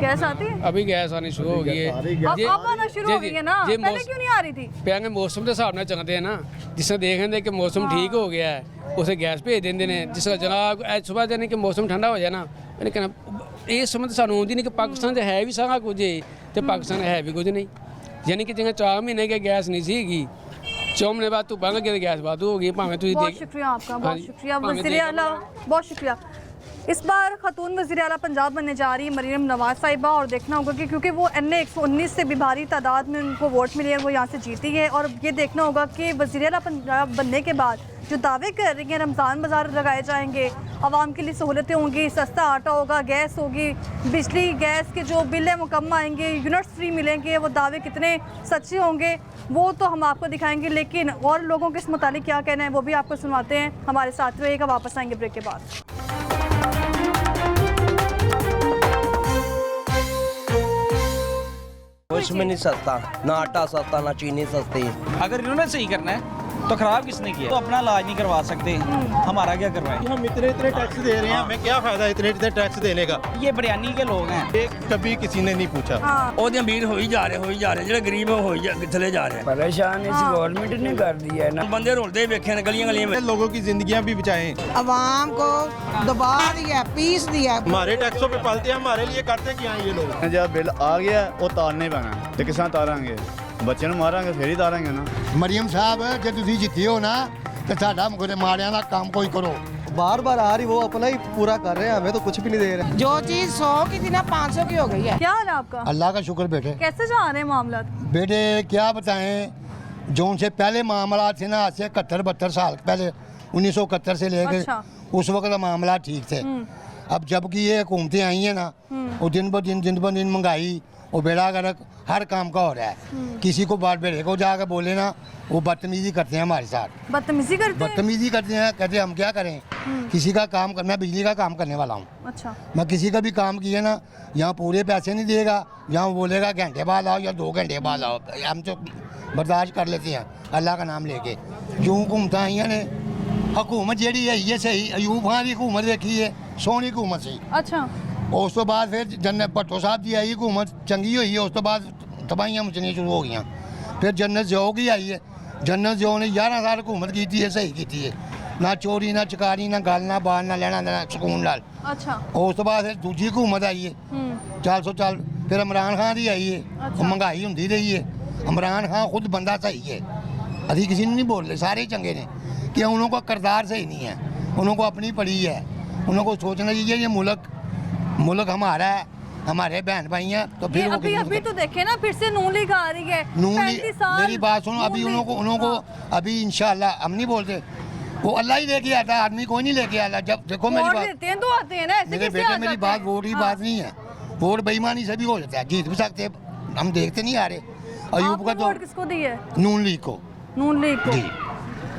गैस आती है? अभी गैस आनी शुरू हो गई है। अब आना शुरू हो गई है ना, पहले क्यों नहीं आ रही थी? पहले मौसम के हिसाब ਨਾਲ ਚੰਗਦੇ ਆ ਨਾ, ਜਿਸ ਤਰ੍ਹਾਂ ਦੇਖ ਲੈਂਦੇ ਕਿ ਮੌਸਮ ਠੀਕ ਹੋ ਗਿਆ ਹੈ, ਉਸੇ ਗੈਸ ਭੇਜ ਦਿੰਦੇ ਨੇ। ਜਿਸ ਤਰ੍ਹਾਂ ਜਨਾਬ ਸਵੇਰ ਜਾਨੀ ਕਿ ਮੌਸਮ ਠੰਡਾ ਹੋ ਜਾਣਾ, ਇਹਨੇ ਕਹਿਣਾ ਇਹ ਸਮਝ ਸਾਨੂੰ ਆਉਂਦੀ ਨਹੀਂ ਕਿ ਪਾਕਿਸਤਾਨ 'ਚ ਹੈ ਵੀ ਸਾਰਾ ਕੁਝ ਹੈ ਤੇ ਪਾਕਿਸਤਾਨ ਹੈ ਵੀ ਕੁਝ ਨਹੀਂ। यानी कि जिन्हें 4 महीने के गैस नहीं सीगी, 4 महीने बाद धुप्पा के गैस वाधू होगी। भावें तुझे बहुत शुक्रिया आपका, बहुत शुक्रिया वज़ीर आला, बहुत शुक्रिया। इस बार खतून वज़ीर आला पंजाब बनने जा रही मरीम नवाज साहिबा, और देखना होगा कि क्योंकि वो NA 119 से भी भारी तादाद में उनको वोट मिली है, वो यहाँ से जीती है। और ये देखना होगा कि वज़ीर आला पंजाब बनने के बाद जो दावे कर रही हैं, रमज़ान बाज़ार लगाए जाएंगे, आवाम के लिए सहूलतें होंगी, सस्ता आटा होगा, गैस होगी, बिजली गैस के जो बिल हैं वो कम आएंगे, यूनिट्स फ्री मिलेंगे, वो दावे कितने सच्चे होंगे वो तो हम आपको दिखाएंगे। लेकिन और लोगों के इस मुतालिक क्या कहना है वो भी आपको सुनवाते हैं। हमारे साथ रहिएगा, वापस आएंगे ब्रेक के बाद। कुछ भी नहीं सस्ता, ना आटा सस्ता, ना चीनी सस्ती। अगर इन्होंने सही करना है तो खराब किसने किया? तो अपना इलाज नहीं करवा सकते, हमारा क्या करवाएं? हम इतने टैक्स दे रहे हैं, हमें क्या फायदा इतने टैक्स देने का? ये बरियानी के लोग हैं। एक कभी किसी ने नहीं पूछा। ਉਹਦੇ ਅਮੀਰ ਹੋਈ ਜਾ ਰਹੇ ਜਿਹੜੇ ਗਰੀਬ ਹੋਈ ਚਲੇ ਜਾ ਰਹੇ। परेशान इस गवर्नमेंट ने कर दिया है ना। ਬੰਦੇ ਰੋਲਦੇ ਵੇਖੇ ਨੇ ਗਲੀਆਂ ਗਲੀਆਂ ਵਿੱਚ। लोगों की जिंदगियां भी बचाएं। आवाम को दबा दिया, पीस दिया। हमारे टैक्सों पे पालते हैं, हमारे लिए करते क्या हैं ये लोग? ਜਿਹੜਾ ਬਿੱਲ ਆ ਗਿਆ ਉਹ ਤਾਰਨਾ ਹੀ ਪੈਣਾ ਤੇ ਕਿਸ ਤਰ੍ਹਾਂ ਤਾਰਾਂਗੇ? ਬੱਚਿਆਂ ਨੂੰ ਮਾਰਾਂਗੇ ਫਿਰ ਹੀ ਤਾਰਾਂਗੇ ਨਾ। मरियम साहब जे तुसी जिते हो ना तो साडा मुझे माड़ियां दा काम कोई करो। बार बार आ रही, वो अपना ही पूरा कर रहे हैं, हमें तो कुछ भी नहीं दे रहे। जो चीज 100 की थी ना 500 की हो गई है। क्या हाल है आपका? अल्लाह का शुक्र बेटे। कैसे जा रहे हैं मामला? बेटे क्या बताएं, जो उनसे पहले मामला थे ना, आज से 71-72 साल पहले 1971 से लेकर अच्छा। उस वक्त मामला ठीक थे। अब जबकि ये हुकूमतें आई हैं ना, वो दिन ब दिन महंगाई और बेड़ा गर्क हर काम का हो रहा है। किसी को बात बेड़े को जाकर बोले ना, वो बदतमीजी करते हैं हमारे साथ। बदतमीजी करते हैं? बदतमीजी करते हैं, कहते हैं हम क्या करें। किसी का काम करना, बिजली का काम करने वाला हूँ। अच्छा। मैं किसी का भी काम किया ना, यहाँ पूरे पैसे नहीं देगा, यहाँ बोलेगा घंटे बाद आओ या 2 घंटे बाद आओ, हम तो बर्दाश्त कर लेते हैं अल्लाह का नाम लेके। जो हुकूमत आई ने, हुकूमत जी है ये सही, अयूब खान की हुकूमत देखी है, सोहनी हुकूमत सी। अच्छा। उस तो बाद फिर जनरल भट्टो साहब की आई हुकूमत चंगी हुई है, उस तो बाद तबाहियाँ मचनियाँ शुरू हो गई। फिर जनरल जियो की आई है, जनरल जियो ने 11 साल हुकूमत की है, सही की है, ना चोरी ना चकारी ना गल ना बाल ना लेना देना, सुकून लाल। अच्छा। उस तो बाद फिर दूजी हुकूमत आई है 400 फिर इमरान खान की आई है। महंगाई होती रही है, इमरान खान खुद बंदा सही है, अभी किसी ने नहीं बोल रहे, सारे चंगे ने कि उन्हों का किरदार सही नहीं है, उन्हों को अपनी पड़ी है, उन्हों को सोचना चाहिए ये मुल्क हमारा है, हमारे बहन भाई हैं। तो फिर अभी तो देखे ना, फिर से नून लीग आ रही है। मेरी बात सुनो, अभी उन्हों को अभी इंशाल्लाह हम नहीं बोलते, वो अल्लाह ही लेके आता है, आदमी कोई नहीं लेके आता। जब देखो मेरी बात, देते हैं तो आते हैं ना, ऐसे मेरे कैसे बेटे आ मेरी जाते बात हैं? वोट की बात नहीं है, वोट बेईमानी से भी हो जाता है, जीत भी सकते हैं, हम देखते नहीं आ रहे। अयूब का आपने तो वोट किसको दी है? नून लीग को। नून लीग को। जी।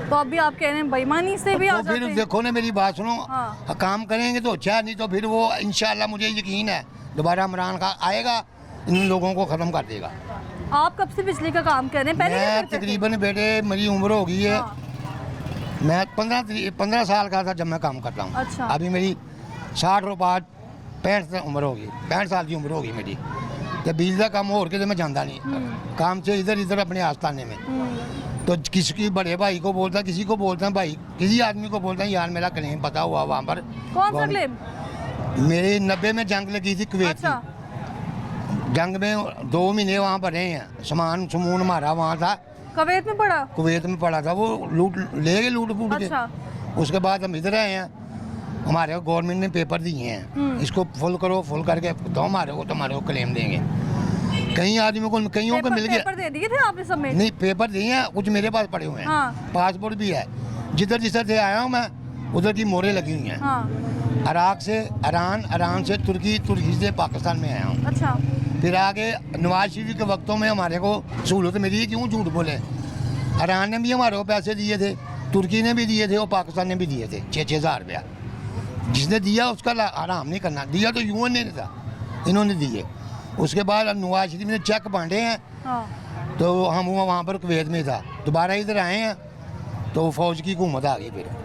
तो अभी आप कह रहे हैं बेईमानी से भी आ तो जाते फिर हैं? देखो ना मेरी बात सुनो, हाँ। काम करेंगे तो अच्छा, नहीं तो फिर वो इंशाल्लाह मुझे यकीन है दोबारा इमरान खान आएगा, इन लोगों को ख़त्म कर देगा। आप कब से बिजली का काम कर रहे हैं? पहले क्या मैं करते थे? तकरीबन बेटे मेरी उम्र हो गई है, मैं 15 साल का था जब मैं काम करता हूँ। अच्छा। अभी मेरी 60 रो बाद 65 उम्र होगी, 65 साल की उम्र होगी मेरी। तो बिजली का काम हो के मैं जानता नहीं, काम से इधर इधर अपने आस्थाने में। तो किसी बड़े भाई को बोलता, किसी को बोलता है भाई, किसी आदमी को बोलता है यार मेरा क्लेम पता हुआ वहाँ पर। कौन सा क्लेम? मेरे 90 में जंग लगी थी कुवैत अच्छा। की, जंग में 2 महीने वहाँ पड़े हैं, सामान समून हमारा वहाँ था, कुवैत में पड़ा। कुवैत में पड़ा था, वो लूट ले गए, लूट फूट अच्छा। के। उसके बाद हम इधर आए हैं, हमारे को गवर्नमेंट ने पेपर दिए हैं, इसको फुल करो, फुल करके तो हमारे को तुम्हारे को क्लेम देंगे। कई आदमी को, कईयों को मिल गया। पेपर दे दिए थे आपने सब में? नहीं, पेपर दिए हैं, कुछ मेरे पास पड़े हुए हैं। हाँ। पासपोर्ट भी है। जिधर जिधर से आया हूँ मैं, उधर की मोहरें लगी हुई हैं। हाँ। इराक से ईरान, ईरान से तुर्की, तुर्की से पाकिस्तान में आया हूँ। अच्छा। फिर आगे नवाज शरीफ के वक्तों में हमारे को सहूलत मिली है, क्यों झूठ बोले। ईरान ने भी हमारे को पैसे दिए थे, तुर्की ने भी दिए थे और पाकिस्तान ने भी दिए थे 6-6 हज़ार रुपया। जिसने दिया उसका आराम नहीं करना, दिया तो यूएन ने था, इन्होंने दिए। उसके बाद नवाज शरीफ ने चेक बांटे हैं। हाँ। तो हम वहाँ पर कुवैत में था, दोबारा इधर आए हैं तो फौज की हुकूमत आ गई। फिर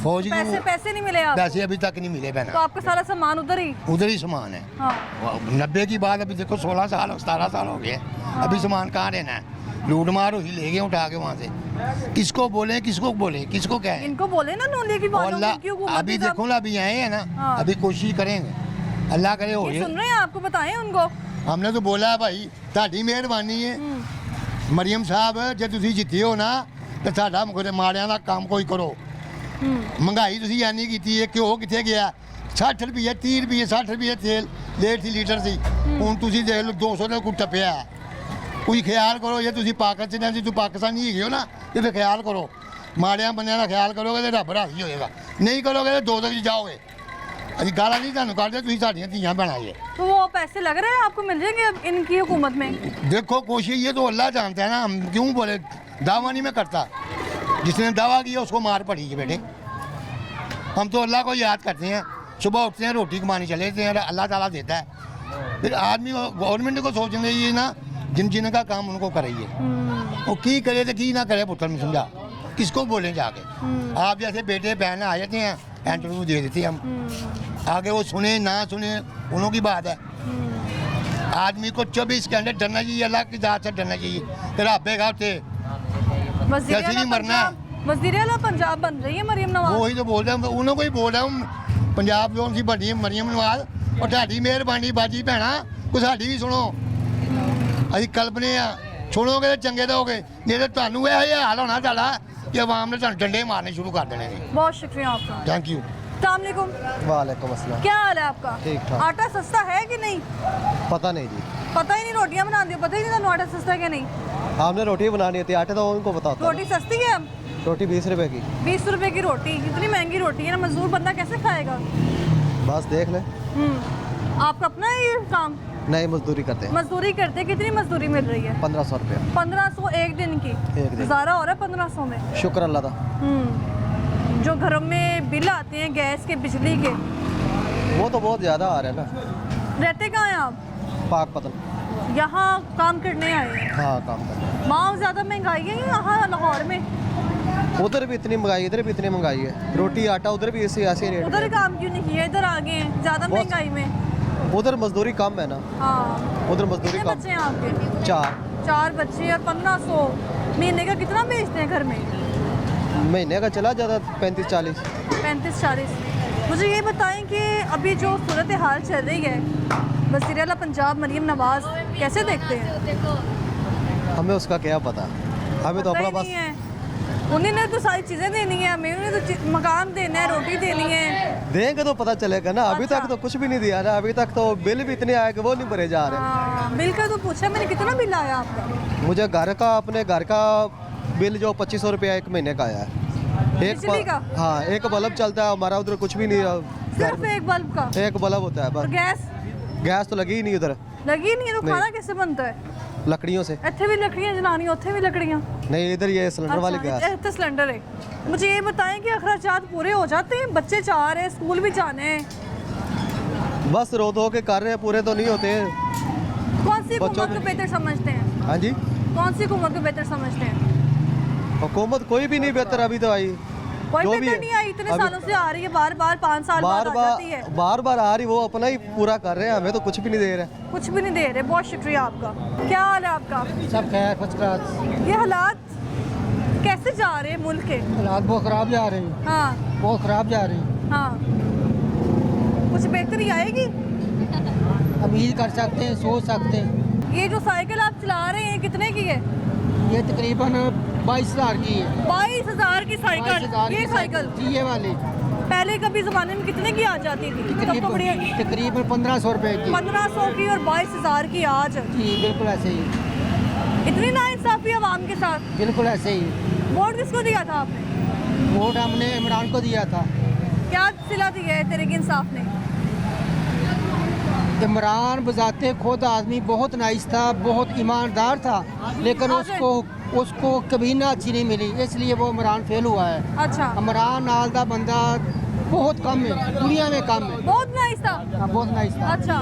फौज की पैसे नहीं मिले आपको? पैसे अभी तक नहीं मिले बहना। तो आपका सारा सामान उधर ही सामान है। हाँ। 90 की बात, अभी देखो 16 साल 17 साल हो गए, अभी सामान कहाँ रहना है? लूट मार ही ले गए उठा के वहाँ से। किसको बोले, किसको बोले, किसको कहें? इनको बोले ना नून लीग वालों को, क्यों हुकूमत अभी थी तब? देखो ना, अभी आए हैं ना। हाँ। अभी कोशिश करेंगे, अल्लाह करे हो ये जाए। सुन रहे हैं आपको, बताएं उनको। हमने तो बोला है भाई, ਤੁਹਾਡੀ ਮਿਹਰਬਾਨੀ है मरियम साहब, ਜੇ ਤੁਸੀਂ ਜਿੱਤੇ ਹੋ ਨਾ ਤੇ ਸਾਡਾ ਮਾੜਿਆਂ ਦਾ ਕੰਮ ਕੋਈ ਕਰੋ। ਮਹਿੰਗਾਈ ਤੁਸੀਂ ਐਨੀ ਕੀਤੀ ਹੈ, ਘਿਓ ਕਿੱਥੇ ਗਿਆ? 60 ਰੁਪਏ 30 ਰੁਪਏ 60 ਰੁਪਏ ਤੇਲ ਲੇਟ ਸੀ ਲੀਟਰ ਸੀ, ਹੁਣ ਤੁਸੀਂ ਦੇਖ ਲਓ 200 ਦਾ ਕੁ ਟੱਪਿਆ। ਕੋਈ ਖਿਆਲ ਕਰੋ, ਜੇ ਤੁਸੀਂ ਪਾਕਿਸਤਾਨ ਦੀ, ਤੁਸੀਂ ਪਾਕਿਸਤਾਨੀ ਹੈਗੇ ਹੋ ਨਾ, ਤੇ ਫਿਰ ਖਿਆਲ ਕਰੋ। ਮਾੜਿਆਂ ਬੰਦਿਆਂ ਦਾ ਖਿਆਲ ਕਰੋਗੇ ਤੇ ਰੱਬ ਰਾਜ਼ੀ ਹੋਏਗਾ, ਨਹੀਂ ਕਰੋਗੇ ਤੇ ਦੋ ਤੱਕ ਜਾਓਗੇ। ਅਸੀਂ ਗਾਲਾਂ ਨਹੀਂ ਤੁਹਾਨੂੰ ਕੱਢਦੇ, ਤੁਸੀਂ ਸਾਡੀਆਂ ਧੀਆਂ ਭੈਣਾਂ ਜੇ। तो वो पैसे लग रहे हैं आपको मिल जाएंगे अब इनकी हुकूमत में? देखो कोशिश ये तो अल्लाह जानता है ना, हम क्यों बोले, दावा नहीं मैं करता। जिसने दावा किया उसको मार पड़ी है बेटे। हम तो अल्लाह को याद करते हैं, सुबह उठते हैं, रोटी कमाने चले जाते हैं, अल्लाह ताला देता है। फिर आदमी गवर्नमेंट को सोचने ये ना, जिनका काम उनको कराइए, वो की करे तो की ना करे, पुत्र में समझा किसको बोले जाके। आप जैसे बेटे बहन आ जाते हैं, इंटरव्यू दे देते हैं हम, आगे वो सुने ना सुने उन्हों की बात है। आदमी को 24 घंटे डरना चाहिए, अल्लाह की जात से डरना चाहिए। फिर आपेगा उठे कैसे नहीं मरना है। वज़ीर आला पंजाब बन रही है मरियम नवाज। वही तो बोल रहा हूँ, उन्होंने को ही बोल रहा हूँ, पंजाब जो सी बनी है मरियम नवाज, और ਤੁਹਾਡੀ ਮਿਹਰਬਾਨੀ ਬਾਜੀ ਭੈਣਾ, ਕੋਈ ਸਾਡੀ ਵੀ ਸੁਣੋ। ਅਸੀਂ ਕਲਪਨੇ ਆ, ਸੁਣੋਗੇ ਤਾਂ ਚੰਗੇ ਰਹੋਗੇ, ਨਹੀਂ ਤਾਂ ਤੁਹਾਨੂੰ ਇਹ ਹਾਲ ਹੋਣਾ ਤੁਹਾਡਾ कि आवाम ने डंडे मारने शुरू कर देने। बहुत शुक्रिया आपका, थैंक यू। अस्सलाम वालेकुम। वालेकुम अस्सलाम। क्या हाल है आपका? ठीक ठाक। आटा सस्ता है कि नहीं? पता नहीं जी, पता ही नहीं, रोटियां बनाते हो, पता ही नहीं था आटा सस्ता है कि नहीं। हमने रोटी बनानी होती है, आटे तो उनको पता होता है। रोटी सस्ती है? रोटी 20 रुपए की। 20 रुपए की रोटी, इतनी महंगी रोटी है ना, मजदूर बंदा कैसे खाएगा? बस देख ले। आपका अपना है ये काम? नहीं, मजदूरी करते हैं। मजदूरी करते, कितनी मजदूरी मिल रही है? 1500 रुपया। 1500 एक दिन की? एक दिन। गुजारा हो रहा है 1500 में? शुक्र अल्लाह का। जो घरों में बिल आते हैं गैस के, बिजली के, वो तो बहुत ज़्यादा आ रहा है ना। रहते कहाँ हैं आप? पाकपतन। यहाँ काम करने आए हैं? हाँ, काम करते। वहाँ ज़्यादा महंगाई है यहाँ लाहौर में? उधर भी इतनी महंगाई, इधर भी इतनी महंगाई है। रोटी आटा उधर भी ऐसे रेट। उधर काम क्यों नहीं किया, इधर आ गए हैं ज़्यादा महंगाई में? उधर मजदूरी कम है ना। हाँ, उधर मजदूरी कितने कम। बच्चे हैं आपके? 4 बच्चे, और 1500 महीने का कितना बेचते हैं घर में? महीने का चला जाता 35-40। 35-40। मुझे ये बताएं कि अभी जो सूरत हाल चल रही है, वज़ीर आला पंजाब मरियम नवाज कैसे देखते हैं? हमें उसका क्या पता, हमें तो अपना बस। उन्हीं ने तो सारी चीज़ें देनी है हमें, उन्हें तो मकान देना है, रोटी देनी है। देंगे तो पता चलेगा ना। अभी अच्छा। तक तो कुछ भी नहीं दिया ना, अभी तक तो बिल भी इतने आए कि वो नहीं भरे जा रहे। हाँ, बिल का तो पूछा मैंने, कितना बिल आया आपका? मुझे घर का, अपने घर का बिल जो 2500 रुपया एक महीने का आया है। बिजली का? हाँ, एक बल्ब चलता है हमारा, उधर कुछ भी नहीं। सिर्फ एक बल्ब का? एक बल्ब होता है और बस। गैस? गैस तो लगी ही नहीं उधर। लगी नहीं है तो खाना कैसे बनता है? लकड़ियों से। इतने भी लकड़ियाँ जलानी, उत्थे भी लकड़ियाँ? नहीं, इधर ये सिलेंडर वाली गैस। इतने सिलेंडर है। मुझे ये बताएं कि अखराजात पूरे हो जाते हैं? बच्चे चाह रहे हैं, स्कूल भी जाने हैं। बस रो धो के कर रहे हैं, पूरे तो नहीं होते। कौन सी हुकूमत को बेहतर समझते हैं? हाँ जी, कौन सी हुकूमत को बेहतर समझते हैं? हुकूमत कोई भी नहीं बेहतर अभी तो आई। कोई जो भी बेहतर है, नहीं आई, इतने सालों से आ रही है, बार बार 5 साल बाद आ जाती है। बार बार आ रही, वो अपना ही पूरा कर रहे हैं, हमें तो कुछ भी नहीं दे रहे। कुछ भी नहीं दे रहे। बहुत शुक्रिया आपका। क्या हाल है आपका? सब खैर फर्स्ट क्लास। ये हालात कैसे जा रहे हैं मुल्क के? हालात बहुत ख़राब जा रहे हैं। हाँ, बहुत ख़राब जा रही हैं। हाँ, कुछ बेहतरी आएगी? उम्मीद कर सकते हैं, सोच सकते हैं। ये जो साइकिल आप चला रहे हैं कितने की है? ये तकरीबन 22,000 की है। 22,000 की साइकिल? 22,000 ये की साइकिल जी, ये वाली पहले कभी जमाने में कितने की आ जाती थी? तब तो बड़ी तकरीबन 1500 रुपए की। 1500 की और 22,000 की आज? जी बिल्कुल ऐसे ही। इतनी नाइंसाफी आवाम के साथ? बिल्कुल ऐसे ही। वोट किसको दिया था आपने? वोट हमने इमरान को दिया था। क्या सिला दिया है तहरीक इंसाफ ने? इमरान बजाते खुद आदमी बहुत नाइस था, बहुत ईमानदार था, लेकिन उसको कभी ना अच्छी नहीं मिली, इसलिए वो इमरान फेल हुआ है। अच्छा। इमरान नाल दा बंदा बहुत कम है, दुनिया में कम है। बहुत नाइस था? हाँ, बहुत नाइस था। अच्छा,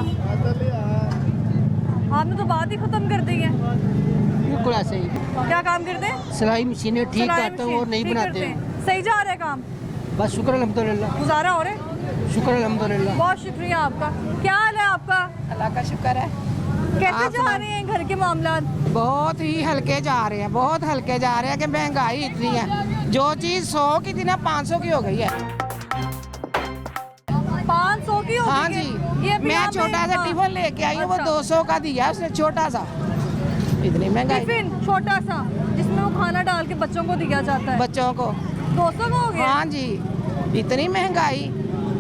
आपने तो बात ही खत्म कर दी है। बिल्कुल ऐसे ही। क्या काम करते हैं? सिलाई मशीनें ठीक करते हैं और नहीं बनाते। सही जा रहा है काम? बस शुक्र अल्हम्दुलिल्लाह। गुजारा हो रहा है? शुक्र अल्हम्दुलिल्लाह। बहुत शुक्रिया आपका। क्या हाल है आपका? अल्लाह का शुक्र है। कैसे जा रहे हैं घर के मामला? बहुत ही हल्के जा रहे हैं, बहुत हल्के जा रहे हैं कि महंगाई इतनी है, जो चीज़ 100 की थी ना 500 की हो गई है। 500 की हो गई? हाँ जी, ये मैं छोटा सा टिफिन लेके आई हूँ, वो 200 का दिया उसने, छोटा सा। इतनी महंगाई। टिफिन छोटा सा जिसमें वो खाना डाल के बच्चों को दिया जाता है? बच्चों को 200 का हो गया? हाँ जी, इतनी महंगाई,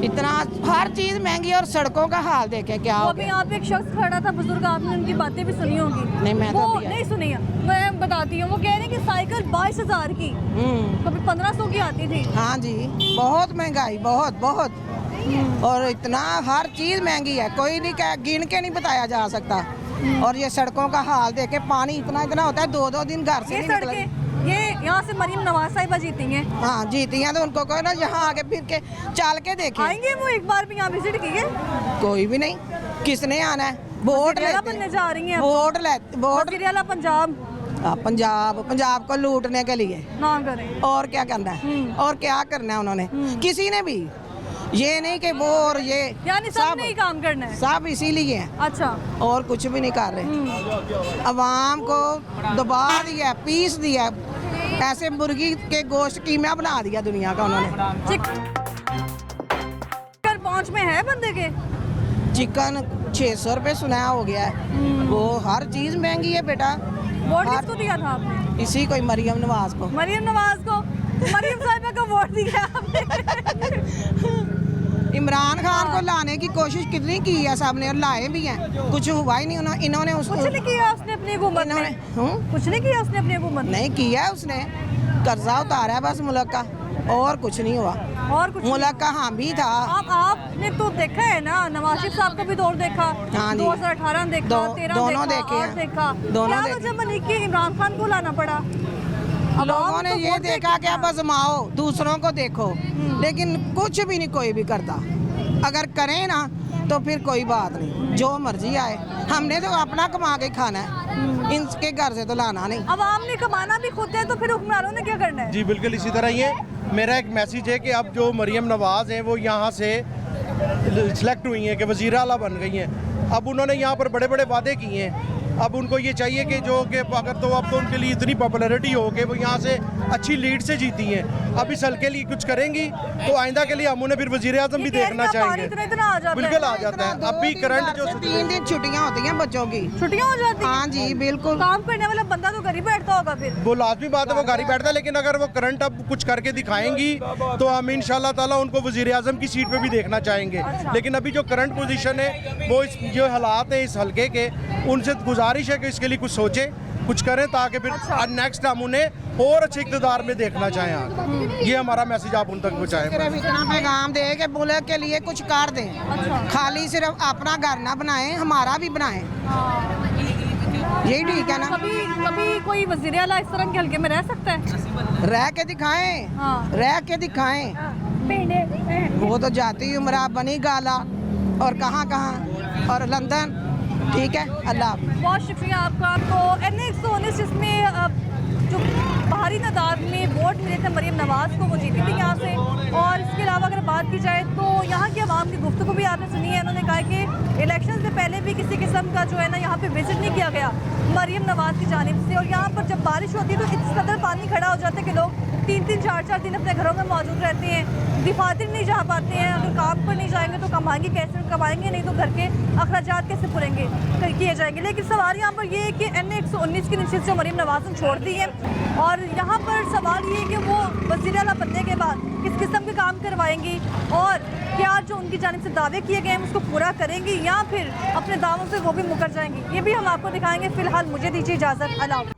इतना हर चीज़ महंगी, और सड़कों का हाल देखे क्या हो अभी यहाँ पे एक शख्स खड़ा था बुजुर्ग, आपने उनकी बातें भी सुनी होंगी। नहीं, मैं तो वो नहीं सुनी है, मैं बताती हूँ। वो कह रहे हैं कि साइकिल 22,000 की, कभी 1500 की आती थी। हाँ जी, बहुत महंगाई, बहुत बहुत, और इतना हर चीज़ महंगी है, कोई नहीं कह गिन के नहीं बताया जा सकता। और ये सड़कों का हाल देखे, पानी इतना होता है, 2-2 दिन घर से नहीं निकले। ये यहाँ से मरीम नवाज साहिबा जीती हैं? हाँ जीती हैं, तो उनको कहो ना यहाँ आके फिर के चल के देखें। आएंगे वो? एक बार भी यहाँ विजिट की है? कोई भी नहीं, किसने आना है? वोट बनने जा रही हैं? वोट पंजाब? पंजाब को लूटने के लिए ना करें। और क्या करना है? और क्या करना है उन्होंने? किसी ने भी ये नहीं कि वो और ये, यानी सब नहीं काम करना है? सब इसीलिए है। अच्छा। और कुछ भी नहीं कर रहे। अवाम को दबा दिया, पीस दिया, ऐसे मुर्गी के गोश्त कीमा बना दिया दुनिया का उन्होंने। चिकन पहुंच में है बंदे के? चिकन 600 रुपये सुनाया हो गया है। वो हर चीज़ महंगी है बेटा। वोट किसको दिया था आपने? इसी को, मरियम नवाज को। मरियम नवाज को? मरियम साहिबा को वोट दिया आपने? इमरान खान को लाने की कोशिश कितनी की है सबने, और लाए भी हैं, कुछ हुआ ही नहीं। इन्होंने उसको कुछ नहीं किया उसने अपनी हुकूमत में? कुछ नहीं किया उसने अपनी हुकूमत? नहीं किया उसने, कर्जा उतारा है बस मुल्क का, और कुछ नहीं हुआ। और कुछ मुल्क का हाँ भी था। आपने तो देखा है ना, नवाज शरीफ साहब को भी दौर देखा, हाँ 2018 देखा, 13 दोनों देखा। क्या वजह बनी कि इमरान खान को लाना पड़ा? लोगों ने ये देखा कि अब आजमाओ, दूसरों को देखो, लेकिन कुछ भी नहीं कोई भी करता। अगर करें ना तो फिर कोई बात नहीं, जो मर्जी आए, हमने तो अपना कमा के खाना है, इनके घर से तो लाना नहीं। अवाम ने कमाना भी खुद है, तो फिर हुक्मरानों ने क्या करना है? जी बिल्कुल इसी तरह ही है। मेरा एक मैसेज है कि अब जो मरियम नवाज़ हैं वो यहाँ से सिलेक्ट हुई हैं कि वज़ीर आला बन गई हैं। अब उन्होंने यहाँ पर बड़े बड़े वादे किए हैं। अब उनको ये चाहिए कि जो कि अगर तो अब तो उनके लिए इतनी पॉपुलैरिटी हो कि वो यहाँ से अच्छी लीड से जीती हैं, अब इस हल्के लिए कुछ करेंगी तो आइंदा के लिए हम उन्हें फिर वज़ीर आज़म भी देखना चाहेंगे। बिल्कुल आ जाता है। अब भी करंट जो 3 दिन छुट्टियाँ होती हैं बच्चों की। छुट्टियाँ हो जाती हैं? हाँ जी बिल्कुल। काम करने वाला बंदा तो घर ही बैठता होगा फिर? वो लाजमी बात है, वो घर ही बैठता है, लेकिन अगर वो करंट अब कुछ करके दिखाएंगी तो हम इंशाल्लाह ताला उनको वज़ीर आज़म की सीट पे भी देखना चाहेंगे। लेकिन अभी जो करंट पोजीशन है, वो इस जो हालात हैं इस हल्के के, उनसे गुजारिश है कि इसके लिए कुछ सोचें, कुछ करें, ताकि फिर नेक्स्ट हम उन्हें और अच्छे इक़्तिदार में देखना चाहें। ये हमारा मैसेज आप उन तक पहुँचाएं। सिर्फ इतना पैगाम दे कि मुल्क के लिए कुछ कर दें। खाली सिर्फ अपना घर ना बनाएं, हमारा भी बनाएं। यही ठीक है ना? कभी कोई वज़ीर आला इस तरह के हल्के में रह सकता है? रह के दिखाएं, रह के दिखाएं। वो तो जाती उम्र बनी गाला और कहाँ और लंदन। ठीक है, अल्लाह। बहुत शुक्रिया आपका। तो NA-119 जिसमें जो भारी तादाद में वोट मिले थे मरियम नवाज़ को, वो जीती थी यहाँ से। और इसके अलावा अगर बात की जाए तो यहाँ की आवाम की गुफ्तगू भी आपने सुनी है। उन्होंने कहा कि इलेक्शन से पहले भी किसी किस्म का जो है ना यहाँ पे विजिट नहीं किया गया। मरियम नवाज नवाज की जानिब से। और यहाँ पर जब बारिश होती है तो इस कदर पानी खड़ा हो जाता है कि लोग 3-3, 4-4 दिन अपने घरों में मौजूद रहते हैं, दिफातर नहीं जा पाते हैं। अगर काम पर नहीं जाएंगे तो कमाएंगे कैसे, कमाएंगे नहीं तो घर के अखराजात कैसे पूरेंगे किए जाएंगे। लेकिन सवाल यहाँ पर ये है कि NA 119 की नशिस्त जो मरीम नवाज ने छोड़ दी है, और यहाँ पर सवाल ये है कि वो वज़ीर आला बनने के बाद किस किस्म के काम करवाएंगी और क्या जो उनकी जानिब से दावे किए गए हैं उसको पूरा करेंगी या फिर अपने दावों से वो भी मुकर जाएंगी। ये भी हम आपको दिखाएंगे। फिलहाल मुझे दीजिए इजाज़त। अल्लाह हाफ़िज़।